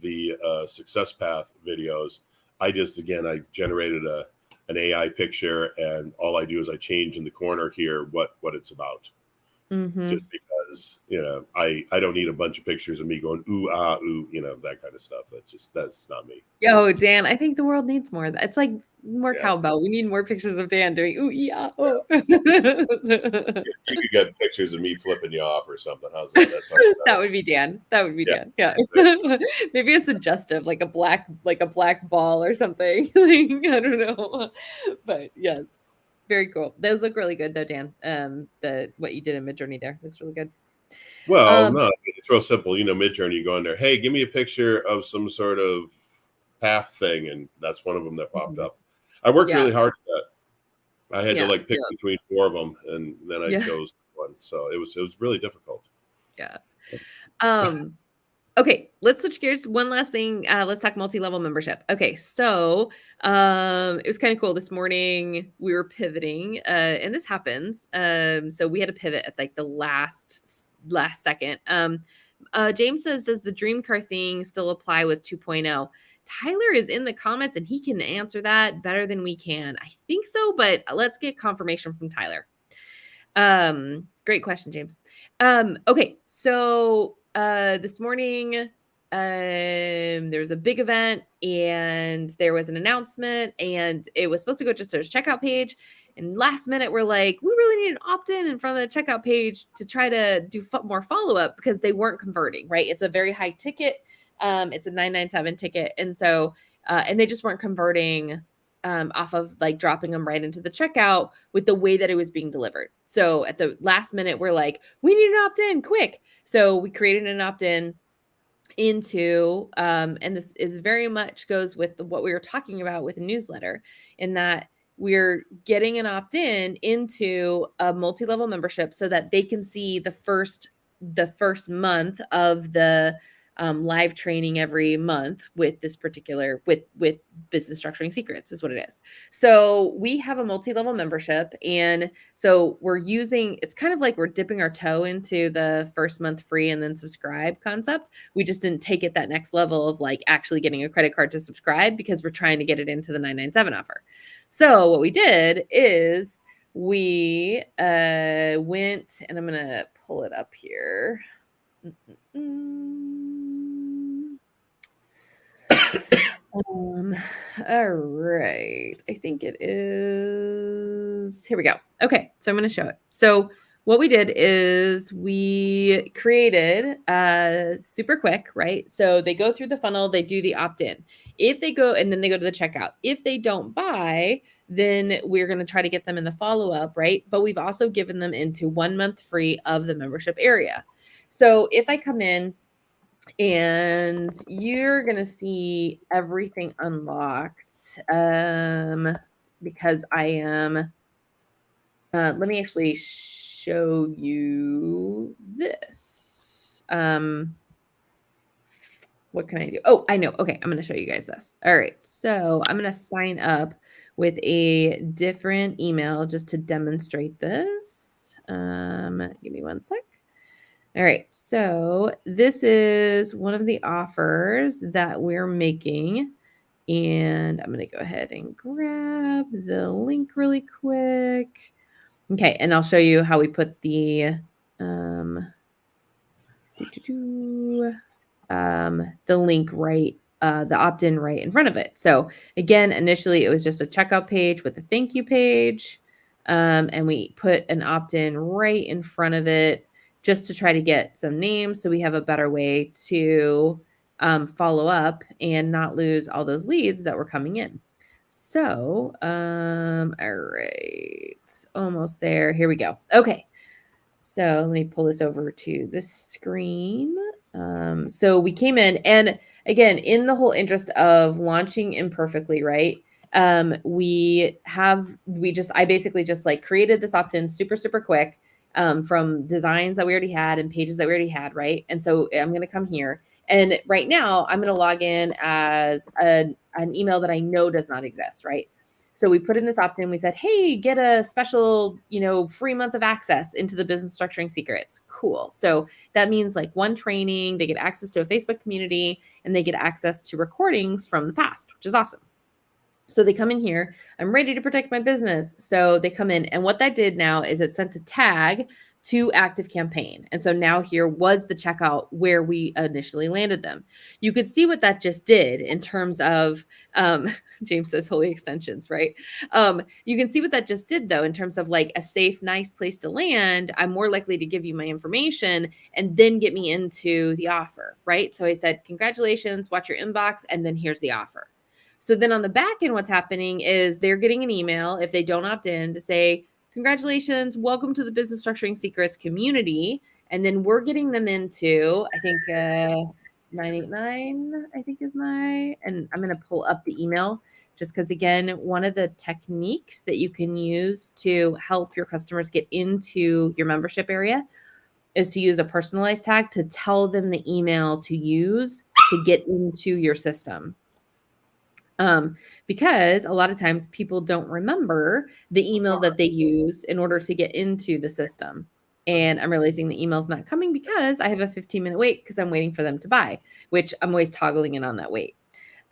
the success path videos, I generated an AI picture, and all I do is I change in the corner here what it's about. Mm-hmm. Just because I don't need a bunch of pictures of me going ooh ah ooh, that kind of stuff. That's not me. Yo, Dan, I think the world needs more of that. It's like more cowbell. We need more pictures of Dan doing ooh yeah oh. You could get pictures of me flipping you off or something. How's that? That would be Dan. That would be Dan. Yeah. Maybe a suggestive, like a black ball or something. I don't know. But yes. Very cool. Those look really good though, Dan. What you did in Midjourney there looks really good. Well, no, it's real simple. Midjourney, you go in there, hey, give me a picture of some sort of path thing, and that's one of them that popped up. I worked really hard for that. I had to pick between 4 of them, and then I chose one. So it was really difficult. Yeah. Okay, let's switch gears. One last thing. Let's talk multi-level membership. Okay, so it was kind of cool. This morning we were pivoting, and this happens. So we had to pivot at like the last second. James says, does the dream car thing still apply with 2.0? Tyler is in the comments and he can answer that better than we can. I think so, but let's get confirmation from Tyler. Great question, James. Okay, so this morning there was a big event and there was an announcement, and it was supposed to go just to a checkout page, and last minute we're like, we really need an opt-in in front of the checkout page to try to do more follow-up because they weren't converting, right? It's a very high ticket. It's a $997 ticket, and so and they just weren't converting off of like dropping them right into the checkout with the way that it was being delivered. So at the last minute, we're like, we need an opt-in quick. So we created an opt-in into, and this is very much goes with what we were talking about with a newsletter, in that we're getting an opt-in into a multi-level membership so that they can see the first month of the live training every month with this particular, with business structuring secrets is what it is. So we have a multi-level membership. And so we're using, it's kind of like we're dipping our toe into the first month free and then subscribe concept. We just didn't take it that next level of like actually getting a credit card to subscribe because we're trying to get it into the 997 offer. So what we did is we went, and I'm going to pull it up here. All right. I think it is. Here we go. Okay. So I'm going to show it. So what we did is we created super quick, right? So they go through the funnel, they do the opt-in. If they go, and then they go to the checkout. If they don't buy, then we're going to try to get them in the follow-up, right? But we've also given them into 1 month free of the membership area. So if I come in, and you're going to see everything unlocked because I am, let me actually show you this. What can I do? Oh, I know. Okay. I'm going to show you guys this. All right. So I'm going to sign up with a different email just to demonstrate this. Give me 1 sec. All right, so this is one of the offers that we're making, and I'm going to go ahead and grab the link really quick. Okay, and I'll show you how we put the link right, the opt-in right in front of it. So again, initially it was just a checkout page with a thank you page, and we put an opt-in right in front of it, just to try to get some names so we have a better way to follow up and not lose all those leads that were coming in. So, all right, almost there. Here we go. Okay. So let me pull this over to the screen. So we came in, and again, in the whole interest of launching imperfectly, right? I basically just like created this opt-in super quick. From designs that we already had and pages that we already had, right? And so I'm going to come here, and right now I'm going to log in as an email that I know does not exist, right? So we put in this opt-in. We said, hey, get a special, free month of access into the business structuring secrets. Cool. So that means like 1 training, they get access to a Facebook community, and they get access to recordings from the past, which is awesome. So they come in here, I'm ready to protect my business. So they come in, and what that did now is it sent a tag to active campaign. And so now here was the checkout where we initially landed them. You could see what that just did in terms of, James says holy extensions, right? You can see what that just did though, in terms of like a safe, nice place to land. I'm more likely to give you my information and then get me into the offer, right? So I said, congratulations, watch your inbox, and then here's the offer. So then on the back end, what's happening is they're getting an email if they don't opt in to say, congratulations, welcome to the Business Structuring Secrets community. And then we're getting them into, I think, 989, I think is and I'm going to pull up the email just because, again, one of the techniques that you can use to help your customers get into your membership area is to use a personalized tag to tell them the email to use to get into your system. Because a lot of times people don't remember the email that they use in order to get into the system. And I'm realizing the email's not coming because I have a 15-minute wait because I'm waiting for them to buy, which I'm always toggling in on that wait.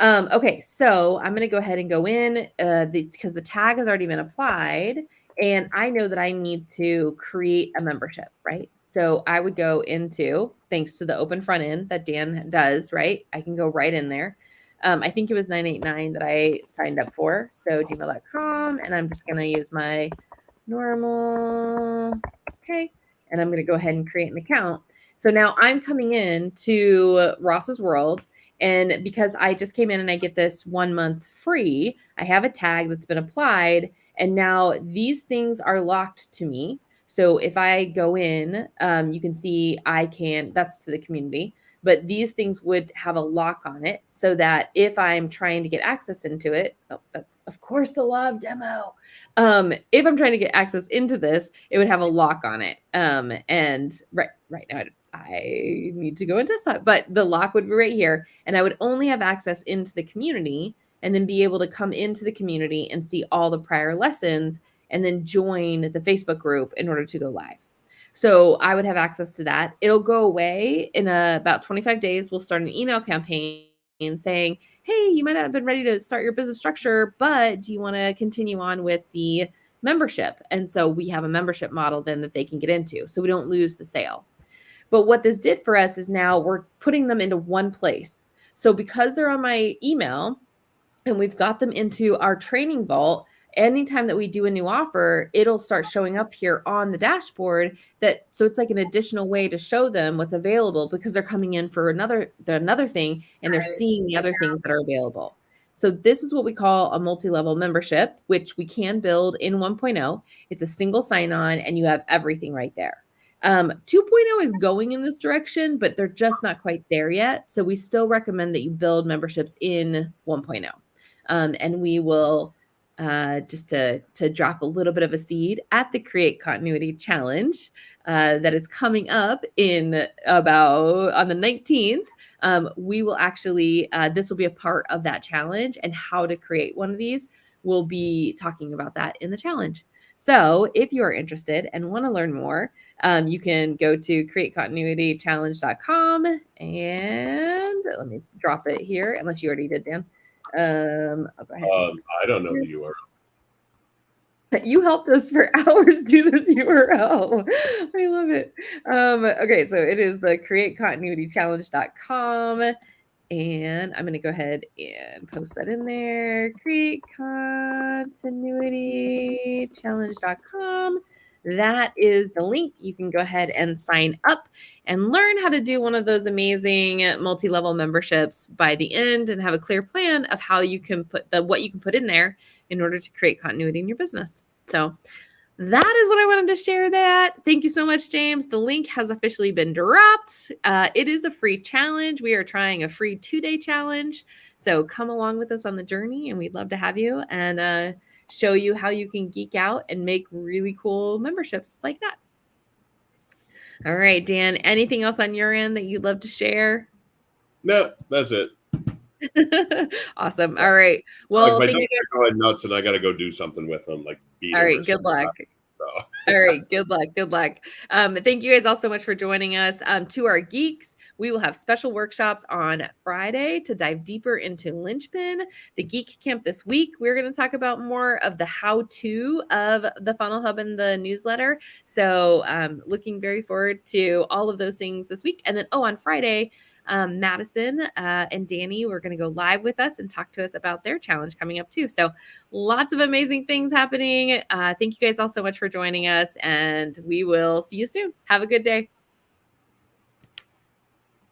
Okay, so I'm going to go ahead and go in because the tag has already been applied, and I know that I need to create a membership, right? So I would go into, thanks to the open front end that Dan does, right? I can go right in there. I think it was 989 that I signed up for. So gmail.com, and I'm just going to use my normal. Okay. And I'm going to go ahead and create an account. So now I'm coming in to Ross's World. And because I just came in and I get this 1 month free, I have a tag that's been applied. And now these things are locked to me. So if I go in, you can see that's to the community. but these things would have a lock on it so that if I'm trying to get access into it, oh, that's of course the law of demo. If I'm trying to get access into this, it would have a lock on it. And right now I need to go and test that, but the lock would be right here, and I would only have access into the community and then be able to come into the community and see all the prior lessons and then join the Facebook group in order to go live. So I would have access to that. It'll go away in about 25 days. We'll start an email campaign saying, hey, you might not have been ready to start your business structure, but do you want to continue on with the membership? And so we have a membership model then that they can get into, so we don't lose the sale. But what this did for us is now we're putting them into one place. So because they're on my email and we've got them into our training vault, anytime that we do a new offer, it'll start showing up here on the dashboard. So it's like an additional way to show them what's available because they're coming in for another thing and they're seeing the other things that are available. So this is what we call a multi-level membership, which we can build in 1.0. It's a single sign-on and you have everything right there. 2.0 is going in this direction, but they're just not quite there yet. So we still recommend that you build memberships in 1.0. And we will, just to drop a little bit of a seed, at the Create Continuity Challenge that is coming up in about on the 19th, we will actually, this will be a part of that challenge, and how to create one of these. We'll be talking about that in the challenge. So if you are interested and want to learn more, you can go to createcontinuitychallenge.com, and let me drop it here, unless you already did, Dan. I'll go ahead. I don't know the URL. You helped us for hours do this URL. I love it. Okay, so it is the createcontinuitychallenge.com. And I'm going to go ahead and post that in there. createcontinuitychallenge.com. That is the link. You can go ahead and sign up and learn how to do one of those amazing multi-level memberships by the end, and have a clear plan of how you can put what you can put in there in order to create continuity in your business. So that is what I wanted to share. Thank you so much, James. The link has officially been dropped. It is a free challenge. We are trying a free 2-day challenge. So come along with us on the journey, and we'd love to have you and show you how you can geek out and make really cool memberships like that. All right, Dan, anything else on your end that you'd love to share? No, that's it. Awesome. All right. Well, like my dog's going nuts, and I got to go do something with them, like beat him. All right. Good luck. So. All right. Good luck. Good luck. Thank you guys all so much for joining us. To our geeks, we will have special workshops on Friday to dive deeper into Linchpin. The Geek Camp this week, we're going to talk about more of the how-to of the Funnel Hub and the newsletter. So looking very forward to all of those things this week. And then, on Friday, Madison and Danny were going to go live with us and talk to us about their challenge coming up too. So lots of amazing things happening. Thank you guys all so much for joining us, and we will see you soon. Have a good day.